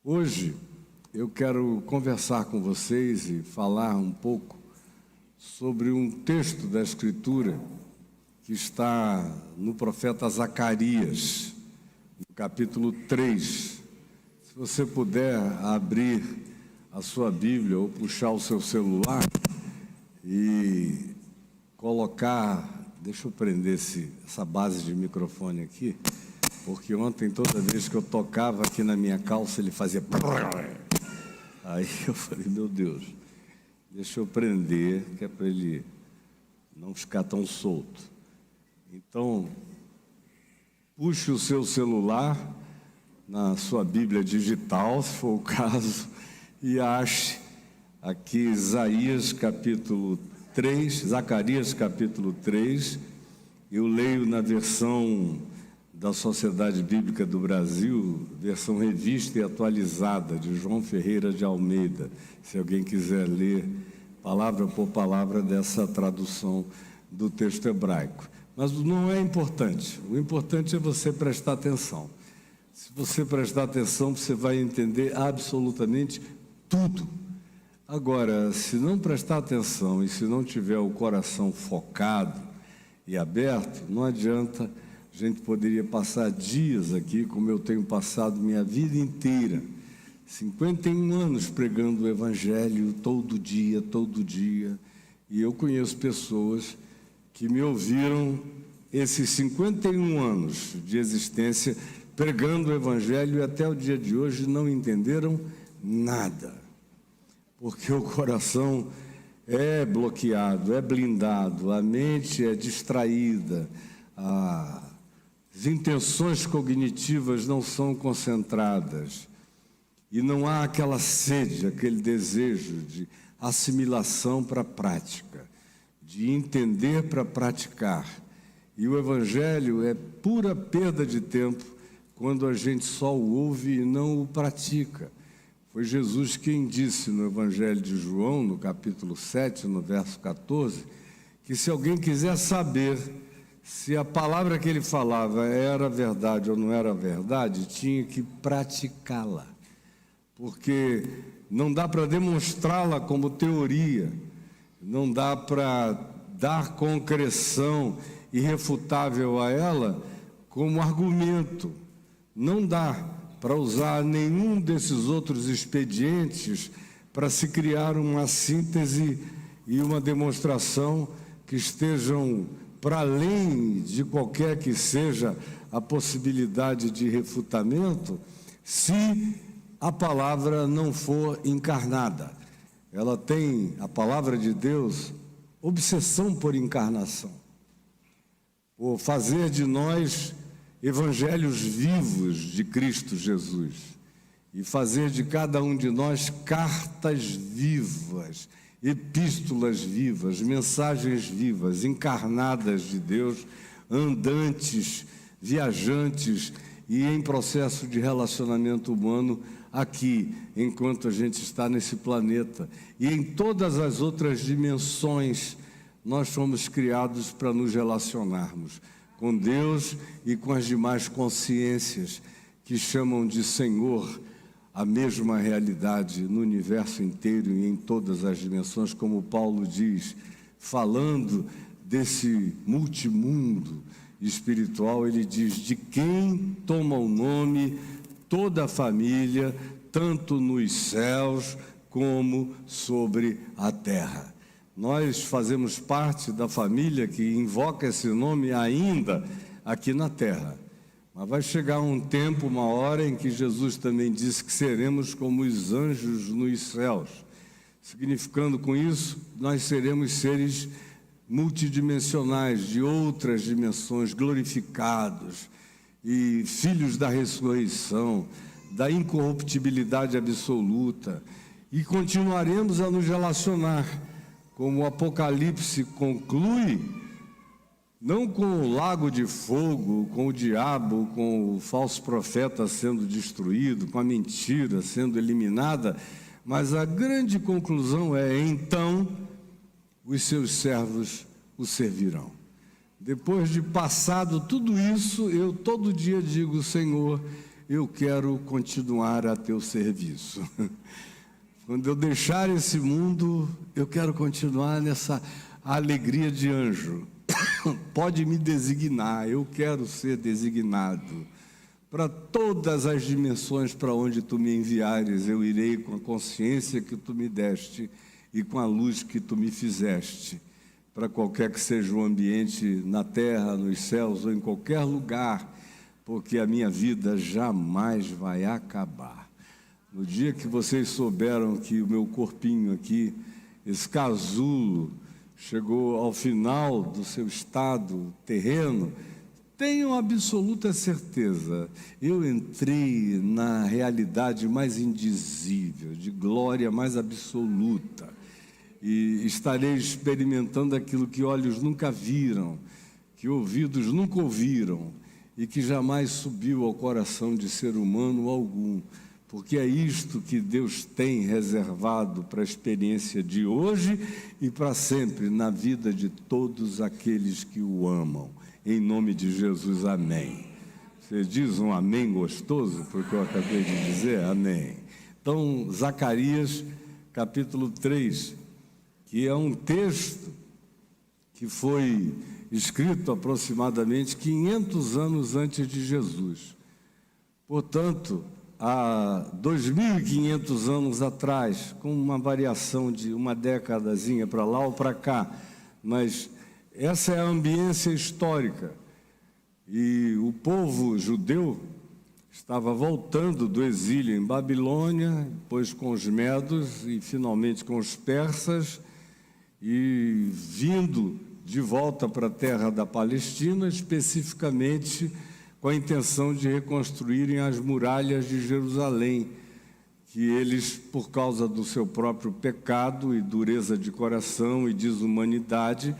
Hoje eu quero conversar com vocês e falar um pouco sobre um texto da Escritura que está no profeta Zacarias, no capítulo 3. Se você puder abrir a sua Bíblia ou puxar o seu celular e colocar, deixa eu prender essa base de microfone aqui, porque ontem toda vez que eu tocava aqui na minha calça ele fazia... Aí eu falei, meu Deus, deixa eu prender, que é para ele não ficar tão solto. Então, puxe o seu celular na sua Bíblia digital, se for o caso, e ache aqui Zacarias capítulo 3, eu leio na versão da Sociedade Bíblica do Brasil, versão revista e atualizada, de João Ferreira de Almeida, se alguém quiser ler palavra por palavra dessa tradução do texto hebraico. Mas não é importante, o importante é você prestar atenção. Se você prestar atenção, você vai entender absolutamente tudo. Agora, se não prestar atenção e se não tiver o coração focado e aberto, não adianta. A gente poderia passar dias aqui, como eu tenho passado minha vida inteira, 51 anos pregando o Evangelho todo dia, e eu conheço pessoas que me ouviram esses 51 anos de existência pregando o Evangelho e até o dia de hoje não entenderam nada, porque o coração é bloqueado, é blindado, a mente é distraída, as intenções cognitivas não são concentradas e não há aquela sede, aquele desejo de assimilação para a prática, de entender para praticar. E o Evangelho é pura perda de tempo quando a gente só o ouve e não o pratica. Foi Jesus quem disse no Evangelho de João, no capítulo 7, no verso 14, que se alguém quiser saber se a palavra que ele falava era verdade ou não era verdade, tinha que praticá-la, porque não dá para demonstrá-la como teoria, não dá para dar concreção irrefutável a ela como argumento, não dá para usar nenhum desses outros expedientes para se criar uma síntese e uma demonstração que estejam para além de qualquer que seja a possibilidade de refutamento, se a palavra não for encarnada. Ela tem, a palavra de Deus, obsessão por encarnação, por fazer de nós evangelhos vivos de Cristo Jesus e fazer de cada um de nós cartas vivas, epístolas vivas, mensagens vivas, encarnadas de Deus, andantes, viajantes e em processo de relacionamento humano aqui, enquanto a gente está nesse planeta. E em todas as outras dimensões, nós fomos criados para nos relacionarmos com Deus e com as demais consciências que chamam de Senhor a mesma realidade no universo inteiro e em todas as dimensões, como Paulo diz, falando desse multimundo espiritual, ele diz, de quem toma o nome toda a família, tanto nos céus como sobre a terra. Nós fazemos parte da família que invoca esse nome ainda aqui na terra. Mas vai chegar um tempo, uma hora, em que Jesus também disse que seremos como os anjos nos céus. Significando com isso, nós seremos seres multidimensionais, de outras dimensões, glorificados, e filhos da ressurreição, da incorruptibilidade absoluta. E continuaremos a nos relacionar, como o Apocalipse conclui, não com o lago de fogo, com o diabo, com o falso profeta sendo destruído, com a mentira sendo eliminada, mas a grande conclusão é, então, os seus servos o servirão. Depois de passado tudo isso, eu todo dia digo, Senhor, eu quero continuar a teu serviço. Quando eu deixar esse mundo, eu quero continuar nessa alegria de anjo. Pode me designar, eu quero ser designado. Para todas as dimensões para onde tu me enviares, eu irei com a consciência que tu me deste e com a luz que tu me fizeste. Para qualquer que seja o ambiente, na terra, nos céus ou em qualquer lugar, porque a minha vida jamais vai acabar. No dia que vocês souberam que o meu corpinho aqui, esse casulo, chegou ao final do seu estado terreno, tenham absoluta certeza, eu entrei na realidade mais indizível, de glória mais absoluta, e estarei experimentando aquilo que olhos nunca viram, que ouvidos nunca ouviram, e que jamais subiu ao coração de ser humano algum, porque é isto que Deus tem reservado para a experiência de hoje e para sempre na vida de todos aqueles que o amam. Em nome de Jesus, amém. Você diz um amém gostoso, porque eu acabei de dizer amém. Então, Zacarias, capítulo 3, que é um texto que foi escrito aproximadamente 500 anos antes de Jesus. Portanto, há 2.500 anos atrás, com uma variação de uma décadazinha para lá ou para cá, mas essa é a ambiência histórica. E o povo judeu estava voltando do exílio em Babilônia, depois com os medos e finalmente com os persas, e vindo de volta para a terra da Palestina, especificamente com a intenção de reconstruírem as muralhas de Jerusalém, que eles, por causa do seu próprio pecado e dureza de coração e desumanidade,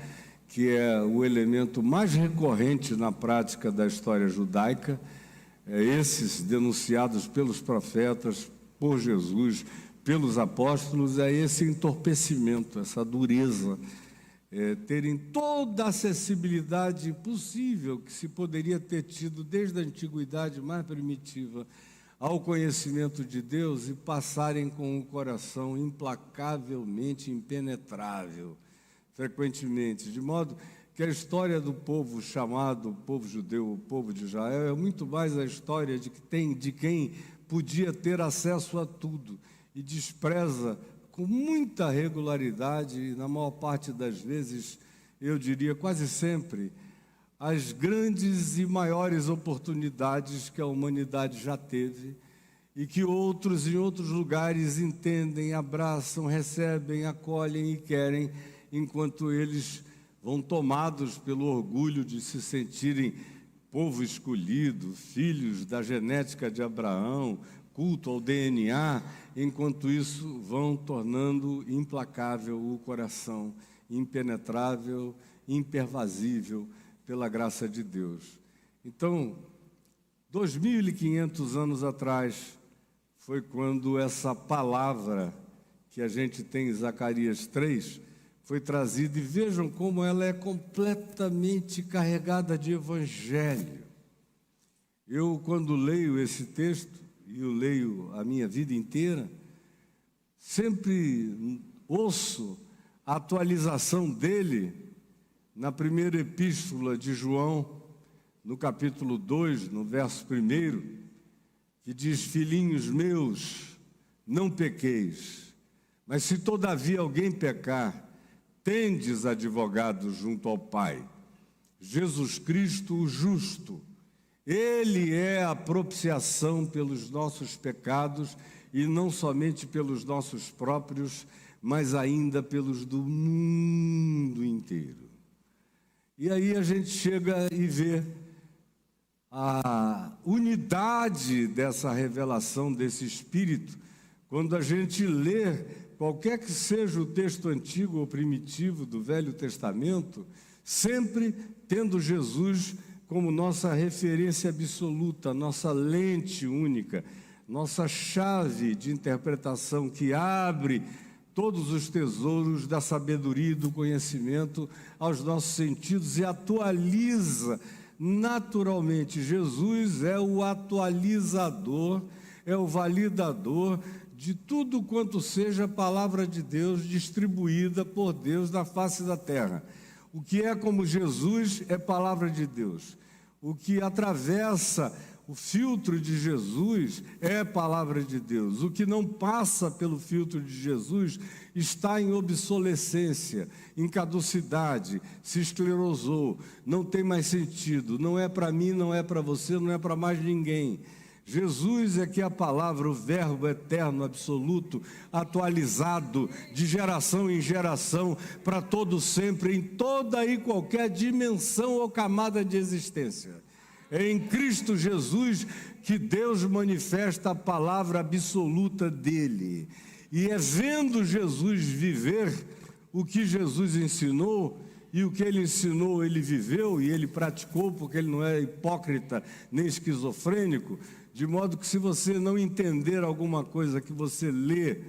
que é o elemento mais recorrente na prática da história judaica, esses denunciados pelos profetas, por Jesus, pelos apóstolos, é esse entorpecimento, essa dureza, terem toda a acessibilidade possível que se poderia ter tido desde a antiguidade mais primitiva ao conhecimento de Deus e passarem com o coração implacavelmente impenetrável, frequentemente, de modo que a história do povo chamado povo judeu, o povo de Israel, é muito mais a história de quem podia ter acesso a tudo e despreza com muita regularidade, e na maior parte das vezes, eu diria quase sempre, as grandes e maiores oportunidades que a humanidade já teve e que outros em outros lugares entendem, abraçam, recebem, acolhem e querem, enquanto eles vão tomados pelo orgulho de se sentirem povo escolhido, filhos da genética de Abraão, culto ao DNA, enquanto isso vão tornando implacável o coração, impenetrável, impervasível pela graça de Deus. Então, 2.500 anos atrás, foi quando essa palavra que a gente tem em Zacarias 3 foi trazida, e vejam como ela é completamente carregada de evangelho. Eu, quando leio esse texto, e eu leio a minha vida inteira, sempre ouço a atualização dele na primeira epístola de João, no capítulo 2, no verso 1, que diz: filhinhos meus, não pequeis, mas se todavia alguém pecar, tendes advogado junto ao Pai, Jesus Cristo o justo. Ele é a propiciação pelos nossos pecados, e não somente pelos nossos próprios, mas ainda pelos do mundo inteiro. E aí a gente chega e vê a unidade dessa revelação, desse Espírito, quando a gente lê qualquer que seja o texto antigo ou primitivo do Velho Testamento, sempre tendo Jesus como nossa referência absoluta, nossa lente única, nossa chave de interpretação que abre todos os tesouros da sabedoria e do conhecimento aos nossos sentidos e atualiza naturalmente, Jesus é o atualizador, é o validador de tudo quanto seja a palavra de Deus distribuída por Deus na face da terra. O que é como Jesus é palavra de Deus. O que atravessa o filtro de Jesus é palavra de Deus. O que não passa pelo filtro de Jesus está em obsolescência, em caducidade, se esclerosou, não tem mais sentido, não é para mim, não é para você, não é para mais ninguém. Jesus é que é a palavra, o verbo eterno, absoluto, atualizado de geração em geração, para todo sempre, em toda e qualquer dimensão ou camada de existência. É em Cristo Jesus que Deus manifesta a palavra absoluta dele. E é vendo Jesus viver o que Jesus ensinou, e o que ele ensinou ele viveu e ele praticou, porque ele não é hipócrita nem esquizofrênico, de modo que se você não entender alguma coisa que você lê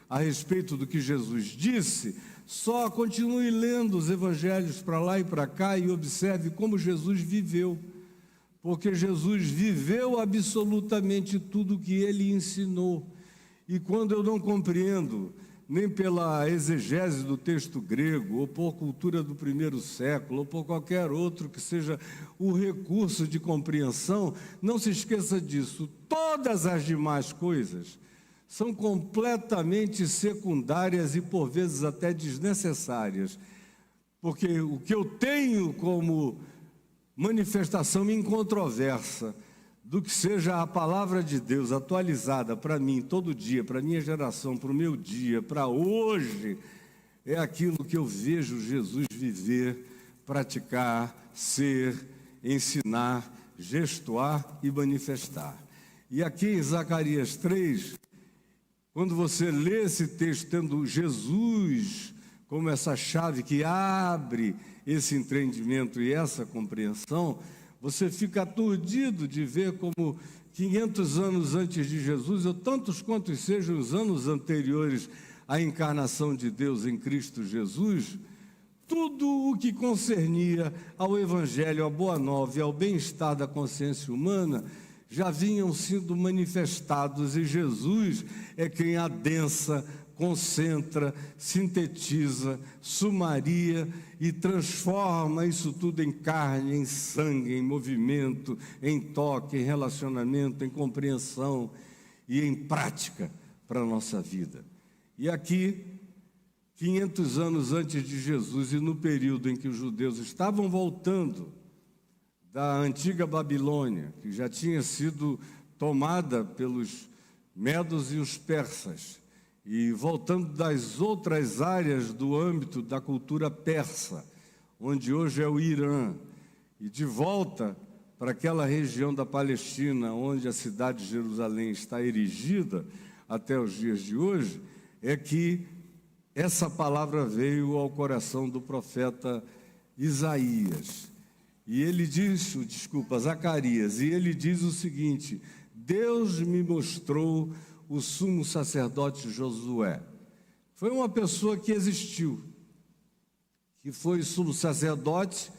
a respeito do que Jesus disse, só continue lendo os evangelhos para lá e para cá e observe como Jesus viveu. Porque Jesus viveu absolutamente tudo o que ele ensinou. E quando eu não compreendo, nem pela exegese do texto grego, ou por cultura do primeiro século, ou por qualquer outro que seja o recurso de compreensão, não se esqueça disso. Todas as demais coisas são completamente secundárias e por vezes até desnecessárias. Porque o que eu tenho como manifestação incontroversa do que seja a palavra de Deus atualizada para mim todo dia, para a minha geração, para o meu dia, para hoje, é aquilo que eu vejo Jesus viver, praticar, ser, ensinar, gestuar e manifestar. E aqui em Zacarias 3, quando você lê esse texto tendo Jesus como essa chave que abre esse entendimento e essa compreensão, você fica aturdido de ver como 500 anos antes de Jesus, ou tantos quantos sejam os anos anteriores à encarnação de Deus em Cristo Jesus, tudo o que concernia ao Evangelho, à Boa Nova e ao bem-estar da consciência humana, já vinham sendo manifestados, e Jesus é quem adensa, concentra, sintetiza, sumaria e transforma isso tudo em carne, em sangue, em movimento, em toque, em relacionamento, em compreensão e em prática para a nossa vida. E aqui, 500 anos antes de Jesus, e no período em que os judeus estavam voltando da antiga Babilônia, que já tinha sido tomada pelos medos e os persas, e voltando das outras áreas do âmbito da cultura persa, onde hoje é o Irã, e de volta para aquela região da Palestina, onde a cidade de Jerusalém está erigida até os dias de hoje, é que essa palavra veio ao coração do profeta Isaías. E ele diz, Zacarias, e ele diz o seguinte: Deus me mostrou o sumo sacerdote Josué. Foi uma pessoa que existiu, que foi sumo sacerdote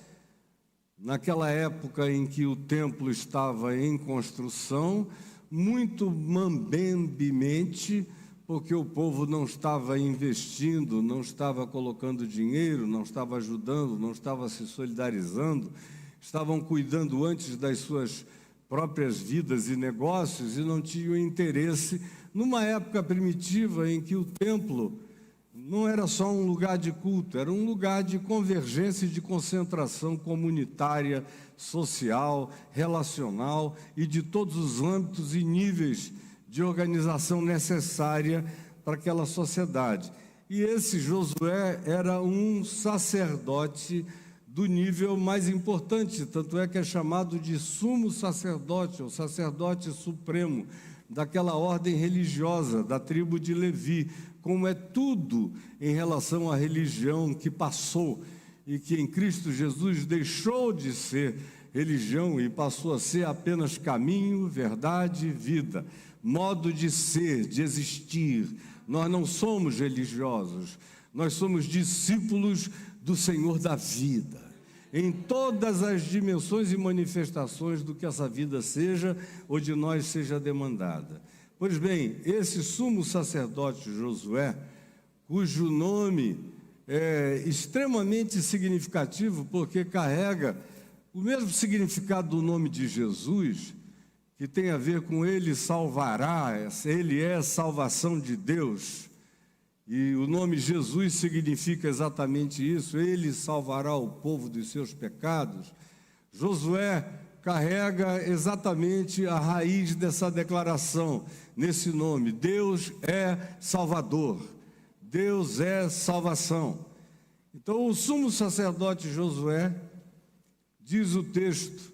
naquela época em que o templo estava em construção, muito mambembemente, porque o povo não estava investindo, não estava colocando dinheiro, não estava ajudando, não estava se solidarizando, estavam cuidando antes das suas próprias vidas e negócios e não tinham interesse numa época primitiva em que o templo não era só um lugar de culto, era um lugar de convergência e de concentração comunitária, social, relacional e de todos os âmbitos e níveis de organização necessária para aquela sociedade. E esse Josué era um sacerdote do nível mais importante, tanto é que é chamado de sumo sacerdote, ou sacerdote supremo, daquela ordem religiosa, da tribo de Levi, como é tudo em relação à religião que passou e que em Cristo Jesus deixou de ser religião e passou a ser apenas caminho, verdade e vida, modo de ser, de existir. Nós não somos religiosos, nós somos discípulos do Senhor da vida. em todas as dimensões e manifestações do que essa vida seja ou de nós seja demandada. Pois bem, esse sumo sacerdote Josué, cujo nome é extremamente significativo, porque carrega o mesmo significado do nome de Jesus, que tem a ver com ele salvará, ele é salvação de Deus, e o nome Jesus significa exatamente isso, ele salvará o povo dos seus pecados. Josué carrega exatamente a raiz dessa declaração, nesse nome: Deus é Salvador, Deus é salvação. Então o sumo sacerdote Josué, diz o texto,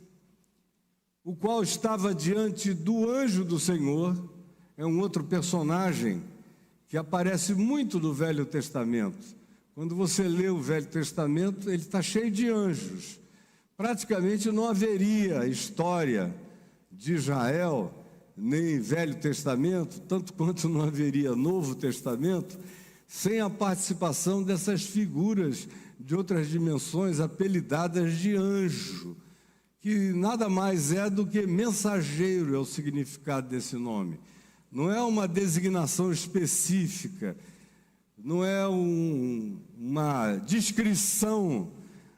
o qual estava diante do anjo do Senhor, é um outro personagem que aparece muito no Velho Testamento. Quando você lê o Velho Testamento, ele está cheio de anjos. Praticamente não haveria história de Israel, nem Velho Testamento, tanto quanto não haveria Novo Testamento, sem a participação dessas figuras de outras dimensões apelidadas de anjo, que nada mais é do que mensageiro, é o significado desse nome. Não é uma designação específica, não é uma descrição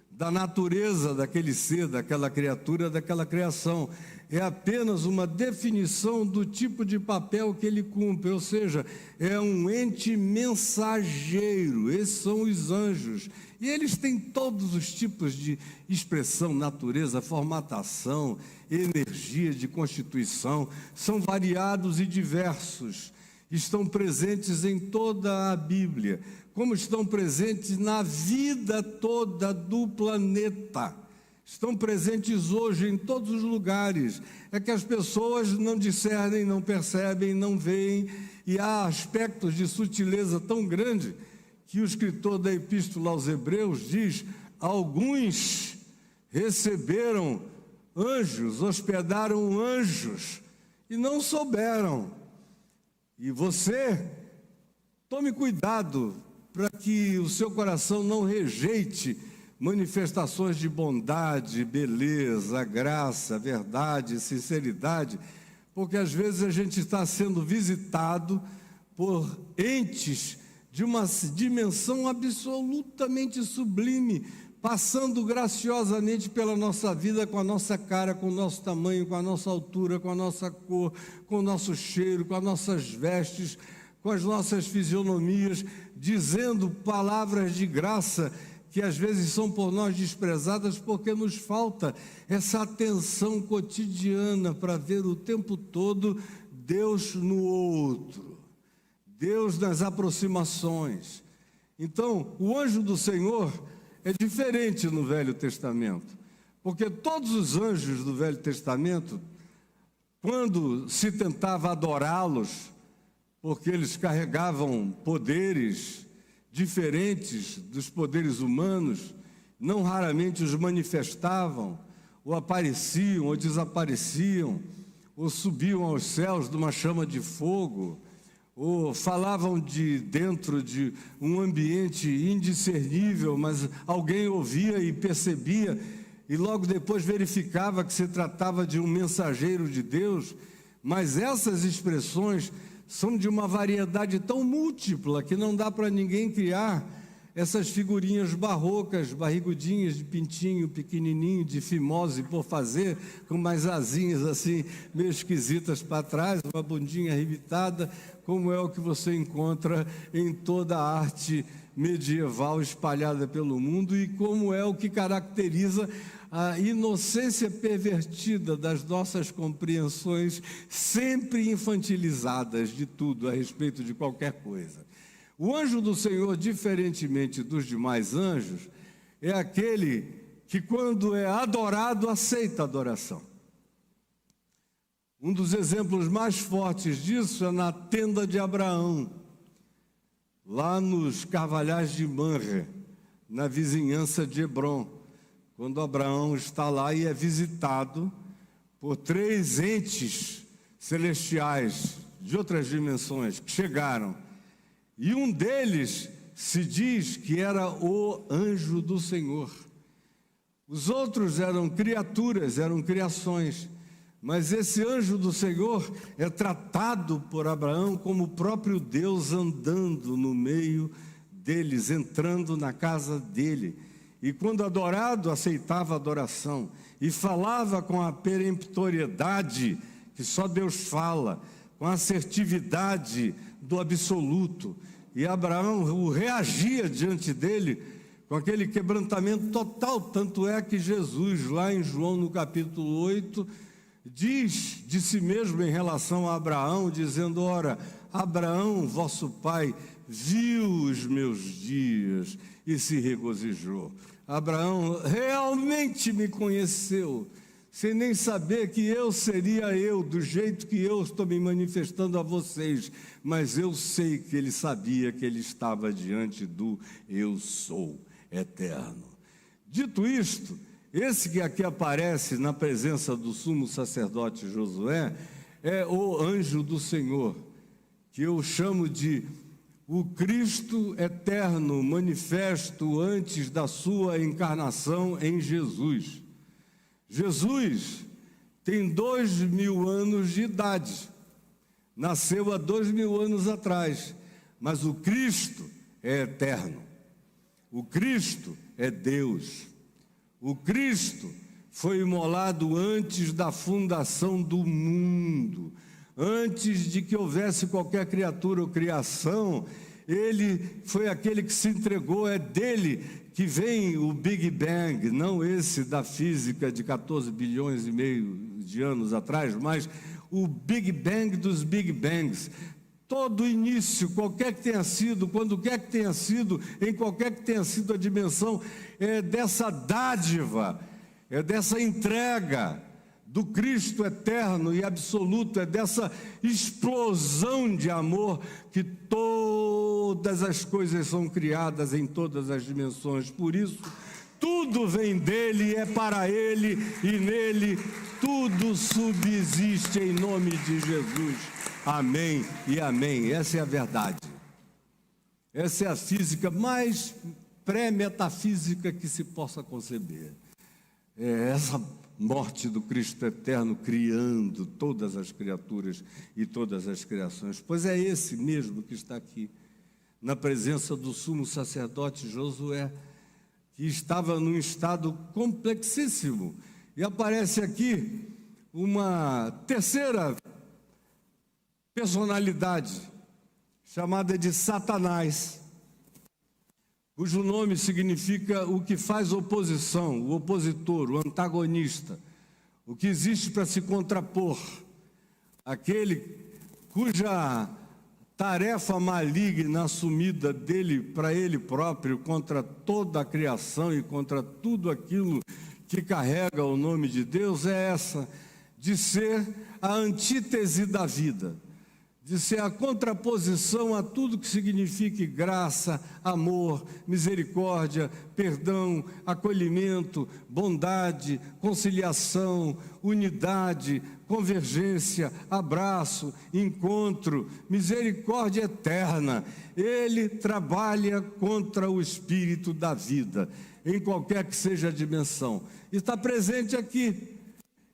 da natureza daquele ser, daquela criatura, daquela criação. É apenas uma definição do tipo de papel que ele cumpre, ou seja, é um ente mensageiro. Esses são os anjos. E eles têm todos os tipos de expressão, natureza, formatação, energia de constituição, são variados e diversos. Estão presentes em toda a Bíblia, como estão presentes na vida toda do planeta. Estão presentes hoje em todos os lugares. É que as pessoas não discernem, não percebem, não veem, e há aspectos de sutileza tão grande que o escritor da Epístola aos Hebreus diz: alguns receberam anjos, hospedaram anjos, e não souberam. E você, tome cuidado para que o seu coração não rejeite manifestações de bondade, beleza, graça, verdade, sinceridade, porque às vezes a gente está sendo visitado por entes de uma dimensão absolutamente sublime, passando graciosamente pela nossa vida, com a nossa cara, com o nosso tamanho, com a nossa altura, com a nossa cor, com o nosso cheiro, com as nossas vestes, com as nossas fisionomias, dizendo palavras de graça que às vezes são por nós desprezadas, porque nos falta essa atenção cotidiana para ver o tempo todo Deus no outro, Deus nas aproximações. Então, o anjo do Senhor é diferente no Velho Testamento, porque todos os anjos do Velho Testamento, quando se tentava adorá-los, porque eles carregavam poderes diferentes dos poderes humanos, não raramente os manifestavam, ou apareciam, ou desapareciam, ou subiam aos céus de uma chama de fogo, ou falavam de dentro de um ambiente indiscernível, mas alguém ouvia e percebia, e logo depois verificava que se tratava de um mensageiro de Deus. Mas essas expressões são de uma variedade tão múltipla que não dá para ninguém criar essas figurinhas barrocas, barrigudinhas de pintinho, pequenininho, de fimose por fazer, com umas asinhas assim, meio esquisitas para trás, uma bundinha arrebitada, como é o que você encontra em toda a arte medieval espalhada pelo mundo, e como é o que caracteriza a inocência pervertida das nossas compreensões, sempre infantilizadas de tudo a respeito de qualquer coisa. O anjo do Senhor, diferentemente dos demais anjos, é aquele que, quando é adorado, aceita a adoração. Um dos exemplos mais fortes disso é na tenda de Abraão, lá nos Carvalhais de Manre, na vizinhança de Hebrom, quando Abraão está lá e é visitado por 3 entes celestiais de outras dimensões que chegaram. E um deles se diz que era o anjo do Senhor. Os outros eram criaturas, eram criações. Mas esse anjo do Senhor é tratado por Abraão como o próprio Deus andando no meio deles, entrando na casa dele. E quando adorado, aceitava a adoração. E falava com a peremptoriedade que só Deus fala, com a assertividade do absoluto. E Abraão reagia diante dele com aquele quebrantamento total. Tanto é que Jesus, lá em João, no capítulo 8, diz de si mesmo em relação a Abraão, dizendo: ora, Abraão, vosso pai, viu os meus dias e se regozijou. Abraão realmente me conheceu, sem nem saber que eu seria eu, do jeito que eu estou me manifestando a vocês, mas eu sei que ele sabia que ele estava diante do eu sou eterno. Dito isto, esse que aqui aparece na presença do sumo sacerdote Josué é o anjo do Senhor, que eu chamo de o Cristo eterno, manifesto antes da sua encarnação em Jesus. Jesus tem 2000 anos de idade, nasceu há 2000 anos atrás, mas o Cristo é eterno, o Cristo é Deus. O Cristo foi imolado antes da fundação do mundo, antes de que houvesse qualquer criatura ou criação. Ele foi aquele que se entregou, é dele que vem o Big Bang, não esse da física de 14 bilhões e meio de anos atrás, mas o Big Bang dos Big Bangs. Todo início, qualquer que tenha sido, quando quer que tenha sido, em qualquer que tenha sido a dimensão, é dessa dádiva, é dessa entrega do Cristo eterno e absoluto, é dessa explosão de amor que todas as coisas são criadas em todas as dimensões. Por isso, tudo vem dele, é para ele, e nele tudo subsiste em nome de Jesus. Amém e amém. Essa é a verdade. Essa é a física mais pré-metafísica que se possa conceber. É essa morte do Cristo eterno criando todas as criaturas e todas as criações. Pois é esse mesmo que está aqui, na presença do sumo sacerdote Josué, que estava num estado complexíssimo. E aparece aqui uma terceira personalidade, chamada de Satanás, cujo nome significa o que faz oposição, o opositor, o antagonista, o que existe para se contrapor, aquele cuja tarefa maligna assumida dele para ele próprio contra toda a criação e contra tudo aquilo que carrega o nome de Deus é essa, de ser a antítese da vida, de ser a contraposição a tudo que signifique graça, amor, misericórdia, perdão, acolhimento, bondade, conciliação, unidade, convergência, abraço, encontro, misericórdia eterna. Ele trabalha contra o espírito da vida, em qualquer que seja a dimensão. E está presente aqui.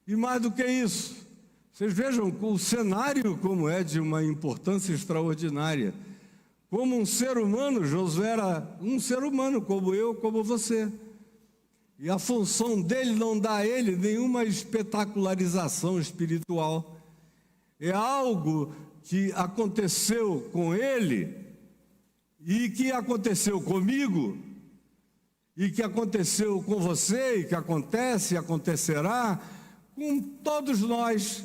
E mais do que isso, vocês vejam o cenário como é de uma importância extraordinária. Como um ser humano, Josué era um ser humano como eu, como você. E a função dele não dá a ele nenhuma espetacularização espiritual. É algo que aconteceu com ele e que aconteceu comigo e que aconteceu com você e que acontece e acontecerá com todos nós,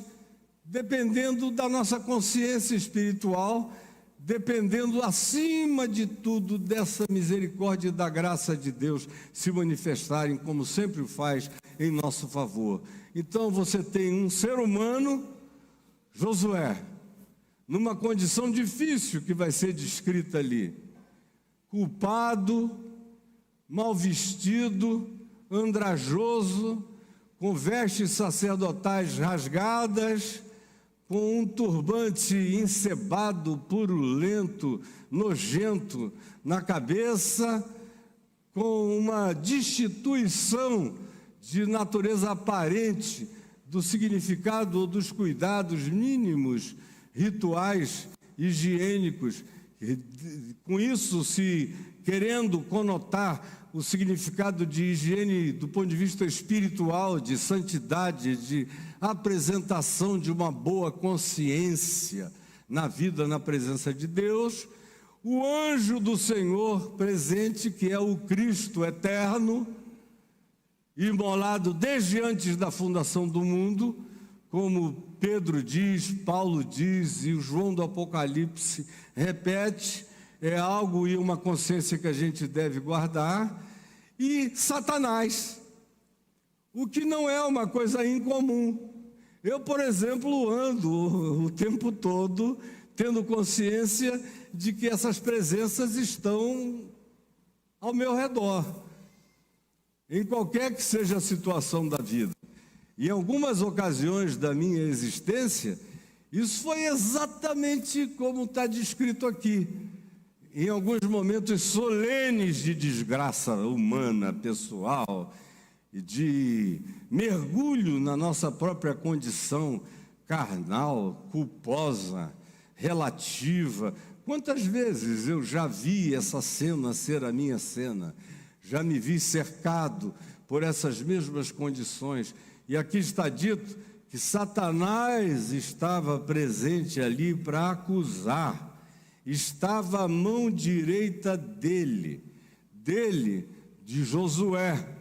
dependendo da nossa consciência espiritual, dependendo acima de tudo dessa misericórdia e da graça de Deus se manifestarem como sempre o faz em nosso favor. Então você tem um ser humano, Josué, numa condição difícil que vai ser descrita ali, culpado, mal vestido, andrajoso, com vestes sacerdotais rasgadas, com um turbante encebado, purulento, nojento na cabeça, com uma destituição de natureza aparente do significado ou dos cuidados mínimos, rituais, higiênicos. Com isso, se querendo conotar o significado de higiene do ponto de vista espiritual, de santidade, de apresentação de uma boa consciência na vida, na presença de Deus, o anjo do Senhor presente, que é o Cristo eterno, imolado desde antes da fundação do mundo, como Pedro diz, Paulo diz e o João do Apocalipse repete, é algo e uma consciência que a gente deve guardar, e Satanás, o que não é uma coisa incomum. Eu, por exemplo, ando o tempo todo tendo consciência de que essas presenças estão ao meu redor, em qualquer que seja a situação da vida. Em algumas ocasiões da minha existência, isso foi exatamente como está descrito aqui. Em alguns momentos solenes de desgraça humana, pessoal, e de mergulho na nossa própria condição carnal, culposa, relativa. Quantas vezes eu já vi essa cena ser a minha cena? Já me vi cercado por essas mesmas condições. E aqui está dito que Satanás estava presente ali para acusar. Estava à mão direita dele, de Josué,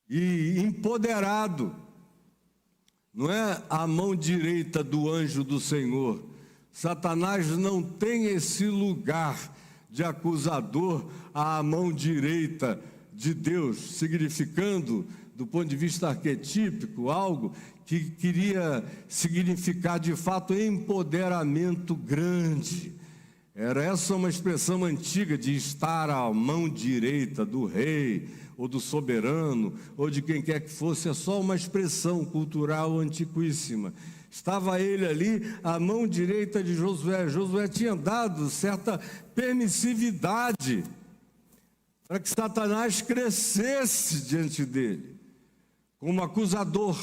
e empoderado. Não é a mão direita do anjo do Senhor. Satanás não tem esse lugar de acusador à mão direita de Deus, significando, do ponto de vista arquetípico, algo que queria significar de fato empoderamento grande. Era essa uma expressão antiga de estar à mão direita do rei, ou do soberano, ou de quem quer que fosse. É só uma expressão cultural antiquíssima. Estava ele ali, à mão direita de Josué. Josué tinha dado certa permissividade para que Satanás crescesse diante dele, como acusador,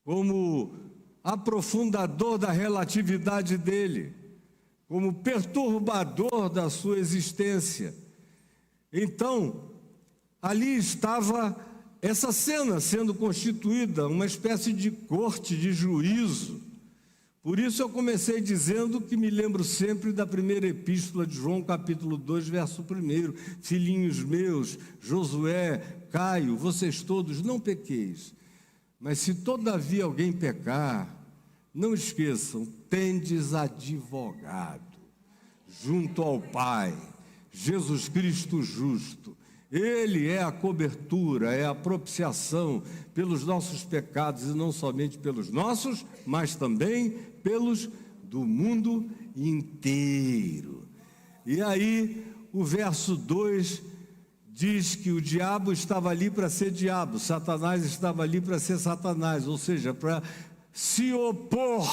como aprofundador da relatividade dele, como perturbador da sua existência. Então, ali estava essa cena sendo constituída, uma espécie de corte de juízo. Por isso eu comecei dizendo que me lembro sempre da primeira epístola de João, capítulo 2, verso 1. Filhinhos meus, Josué, Caio, vocês todos não pequeis. Mas se todavia alguém pecar, não esqueçam, tendes advogado junto ao Pai, Jesus Cristo justo. Ele é a cobertura, é a propiciação pelos nossos pecados, e não somente pelos nossos, mas também pelos do mundo inteiro. E aí, o verso 2 diz que o diabo estava ali para ser diabo, Satanás estava ali para ser Satanás, ou seja, para se opor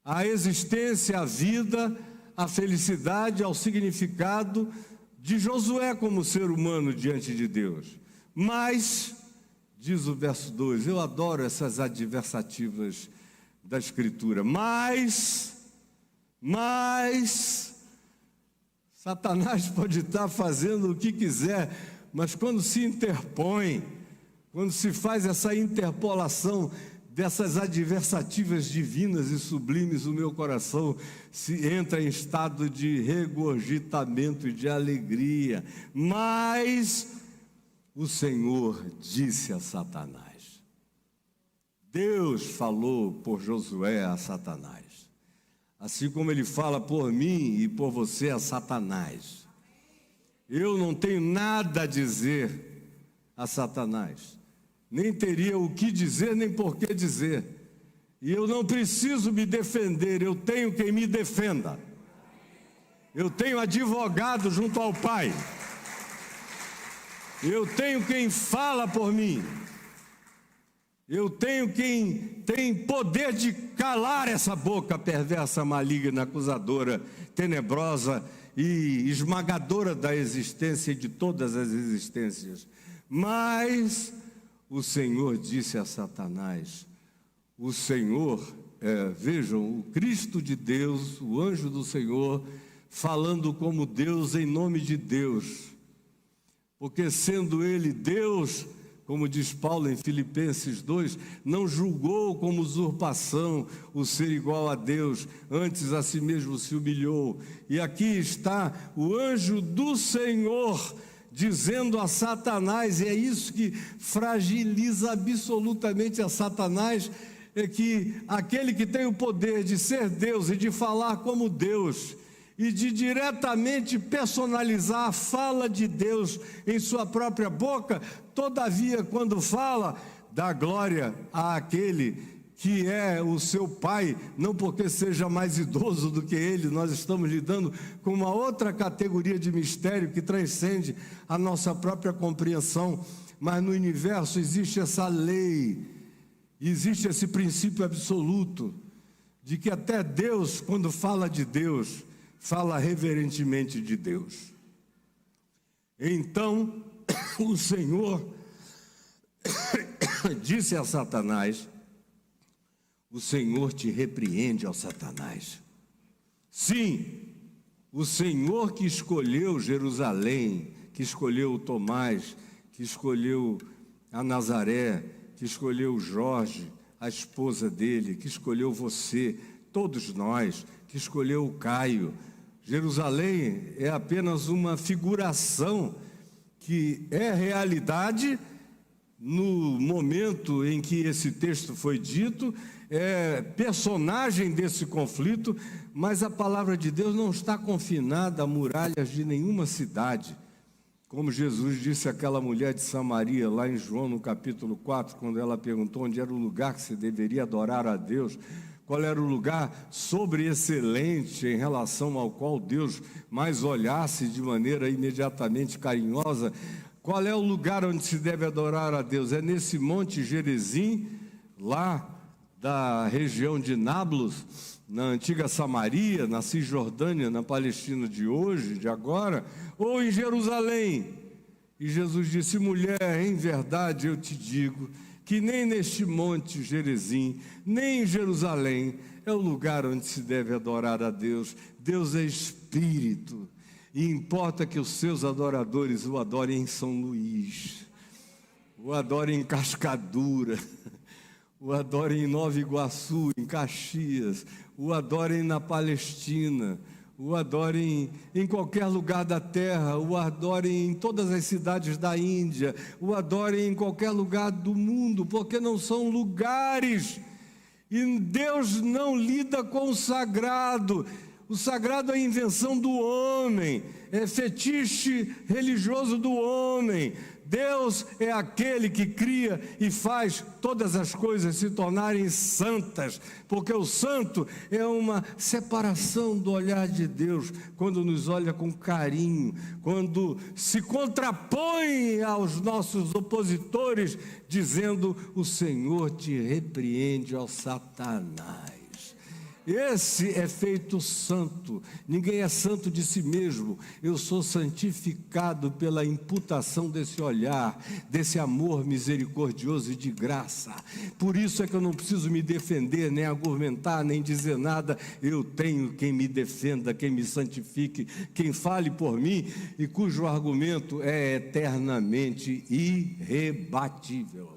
à existência, à vida, à felicidade, ao significado de Josué como ser humano diante de Deus. Mas, diz o verso 2, eu adoro essas adversativas da Escritura, mas, Satanás pode estar fazendo o que quiser, mas quando se interpõe, quando se faz essa interpolação dessas adversativas divinas e sublimes, o meu coração se entra em estado de regurgitamento e de alegria. Mas o Senhor disse a Satanás, Deus falou por Josué a Satanás, assim como ele fala por mim e por você a Satanás. Eu não tenho nada a dizer a Satanás, nem teria o que dizer, nem por que dizer. E eu não preciso me defender, eu tenho quem me defenda. Eu tenho advogado junto ao Pai. Eu tenho quem fala por mim. Eu tenho quem tem poder de calar essa boca perversa, maligna, acusadora, tenebrosa e esmagadora da existência e de todas as existências. Mas o Senhor disse a Satanás, o Senhor, vejam, o Cristo de Deus, o anjo do Senhor, falando como Deus em nome de Deus, porque sendo ele Deus, como diz Paulo em Filipenses 2, não julgou como usurpação o ser igual a Deus, antes a si mesmo se humilhou. E aqui está o anjo do Senhor dizendo a Satanás, e é isso que fragiliza absolutamente a Satanás, é que aquele que tem o poder de ser Deus e de falar como Deus, e de diretamente personalizar a fala de Deus em sua própria boca, todavia, quando fala, dá glória àquele que é o seu pai, não porque seja mais idoso do que ele. Nós estamos lidando com uma outra categoria de mistério que transcende a nossa própria compreensão, mas no universo existe essa lei, existe esse princípio absoluto, de que até Deus, quando fala de Deus, fala reverentemente de Deus. Então, o Senhor disse a Satanás, o Senhor te repreende, ó Satanás. Sim, o Senhor que escolheu Jerusalém, que escolheu Tomás, que escolheu a Nazaré, que escolheu Jorge, a esposa dele, que escolheu você, todos nós, que escolheu o Caio. Jerusalém é apenas uma figuração que é realidade no momento em que esse texto foi dito, é personagem desse conflito, mas a palavra de Deus não está confinada a muralhas de nenhuma cidade. Como Jesus disse àquela mulher de Samaria, lá em João, no capítulo 4, quando ela perguntou onde era o lugar que se deveria adorar a Deus, qual era o lugar sobreexcelente em relação ao qual Deus mais olhasse de maneira imediatamente carinhosa. Qual é o lugar onde se deve adorar a Deus? É nesse monte Gerizim, lá da região de Nablus, na antiga Samaria, na Cisjordânia, na Palestina de hoje, de agora, ou em Jerusalém? E Jesus disse, mulher, em verdade eu te digo, que nem neste monte Gerizim, nem em Jerusalém, é o lugar onde se deve adorar a Deus. Deus é Espírito, e importa que os seus adoradores o adorem em São Luís, o adorem em Cascadura, o adorem em Nova Iguaçu, em Caxias, o adorem na Palestina, o adorem em qualquer lugar da terra, o adorem em todas as cidades da Índia, o adorem em qualquer lugar do mundo, porque não são lugares, e Deus não lida com o sagrado é a invenção do homem, é fetiche religioso do homem. Deus é aquele que cria e faz todas as coisas se tornarem santas, porque o santo é uma separação do olhar de Deus, quando nos olha com carinho, quando se contrapõe aos nossos opositores, dizendo, o Senhor te repreende, ó Satanás. Esse é feito santo. Ninguém é santo de si mesmo. Eu sou santificado pela imputação desse olhar, desse amor misericordioso e de graça. Por isso é que eu não preciso me defender, nem argumentar, nem dizer nada. Eu tenho quem me defenda, quem me santifique, quem fale por mim e cujo argumento é eternamente irrebatível.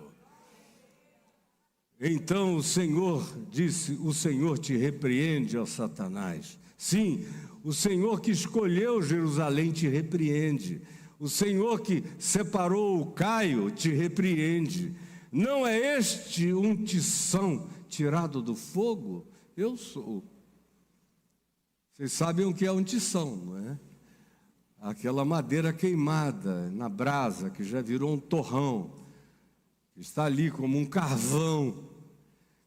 Então o Senhor disse, o Senhor te repreende, ó Satanás. Sim, o Senhor que escolheu Jerusalém te repreende. O Senhor que separou o Caio te repreende. Não é este um tição tirado do fogo? Eu sou. Vocês sabem o que é um tição, não é? Aquela madeira queimada na brasa, que já virou um torrão, que está ali como um carvão,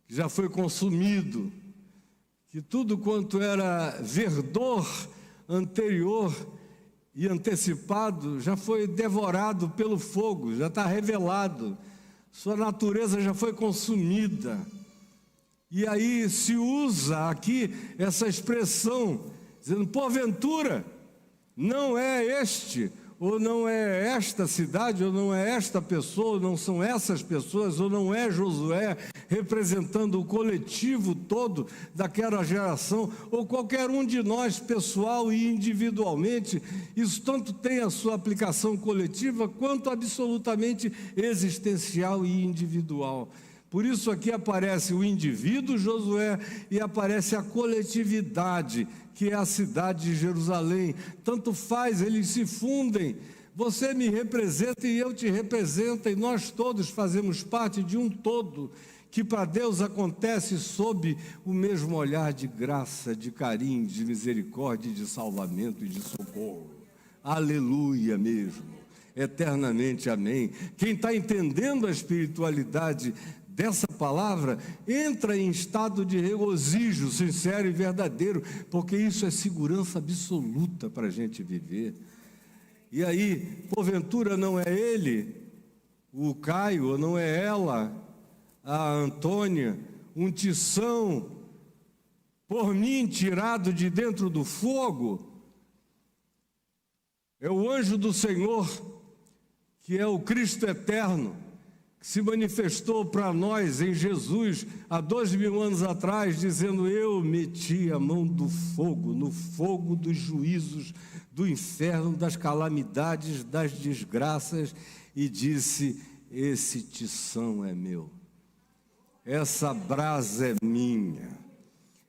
que já foi consumido, que tudo quanto era verdor anterior e antecipado já foi devorado pelo fogo, já está revelado, sua natureza já foi consumida. E aí se usa aqui essa expressão, dizendo, porventura, não é este, ou não é esta cidade, ou não é esta pessoa, ou não são essas pessoas, ou não é Josué representando o coletivo todo daquela geração, ou qualquer um de nós, pessoal e individualmente. Isso tanto tem a sua aplicação coletiva, quanto absolutamente existencial e individual. Por isso aqui aparece o indivíduo Josué e aparece a coletividade, que é a cidade de Jerusalém. Tanto faz, eles se fundem. Você me representa e eu te represento, e nós todos fazemos parte de um todo, que para Deus acontece sob o mesmo olhar de graça, de carinho, de misericórdia, de salvamento e de socorro. Aleluia mesmo, eternamente amém. Quem está entendendo a espiritualidade dessa palavra, entra em estado de regozijo sincero e verdadeiro, porque isso é segurança absoluta para a gente viver. E aí, porventura não é ele, o Caio, ou não é ela, a Antônia, um tição por mim tirado de dentro do fogo? É o anjo do Senhor, que é o Cristo eterno, que se manifestou para nós em Jesus há 2000 anos atrás, dizendo: eu meti a mão do fogo, no fogo dos juízos, do inferno, das calamidades, das desgraças, e disse: esse tição é meu, essa brasa é minha,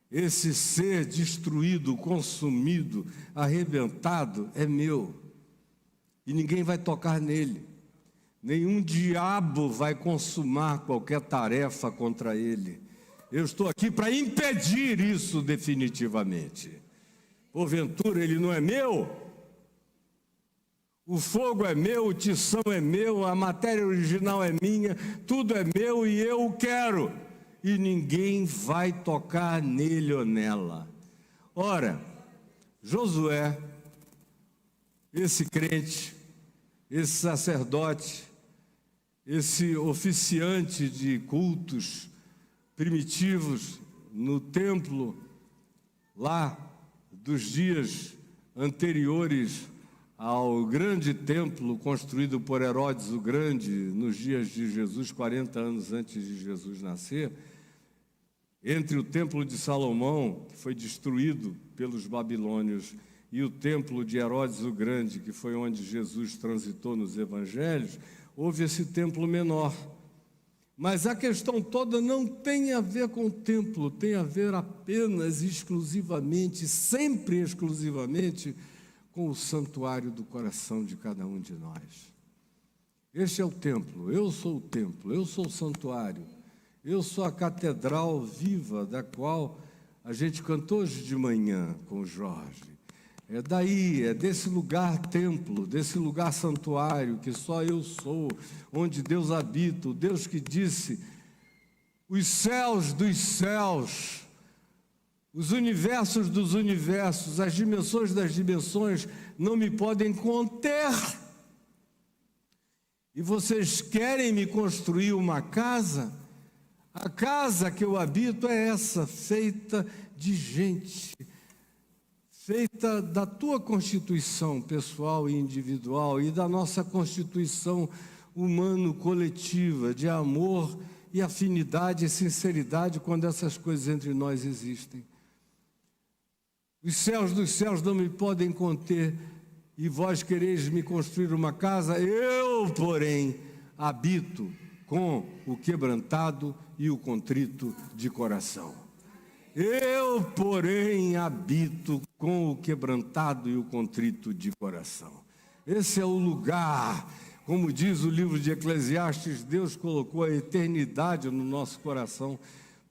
esse ser destruído, consumido, arrebentado é meu, e ninguém vai tocar nele. Nenhum diabo vai consumar qualquer tarefa contra ele. Eu estou aqui para impedir isso definitivamente. Porventura ele não é meu? O fogo é meu, o tição é meu, a matéria original é minha, tudo é meu e eu o quero. E ninguém vai tocar nele ou nela. Ora, Josué, esse crente, esse sacerdote, esse oficiante de cultos primitivos no templo, lá dos dias anteriores ao grande templo construído por Herodes o Grande, nos dias de Jesus, 40 anos antes de Jesus nascer, entre o templo de Salomão, que foi destruído pelos babilônios, e o templo de Herodes o Grande, que foi onde Jesus transitou nos evangelhos, houve esse templo menor. Mas a questão toda não tem a ver com o templo, tem a ver apenas, exclusivamente, sempre exclusivamente, com o santuário do coração de cada um de nós. Este é o templo, eu sou o templo, eu sou o santuário, eu sou a catedral viva da qual a gente cantou hoje de manhã com o Jorge. É daí, é desse lugar templo, desse lugar santuário que só eu sou, onde Deus habita, o Deus que disse: os céus dos céus, os universos dos universos, as dimensões das dimensões não me podem conter. E vocês querem me construir uma casa? A casa que eu habito é essa, feita de gente, feita da tua constituição pessoal e individual e da nossa constituição humano-coletiva, de amor e afinidade e sinceridade, quando essas coisas entre nós existem. Os céus dos céus não me podem conter, e vós quereis me construir uma casa, eu, porém, habito com o quebrantado e o contrito de coração. Eu, porém, habito com o quebrantado e o contrito de coração. Esse é o lugar, como diz o livro de Eclesiastes, Deus colocou a eternidade no nosso coração.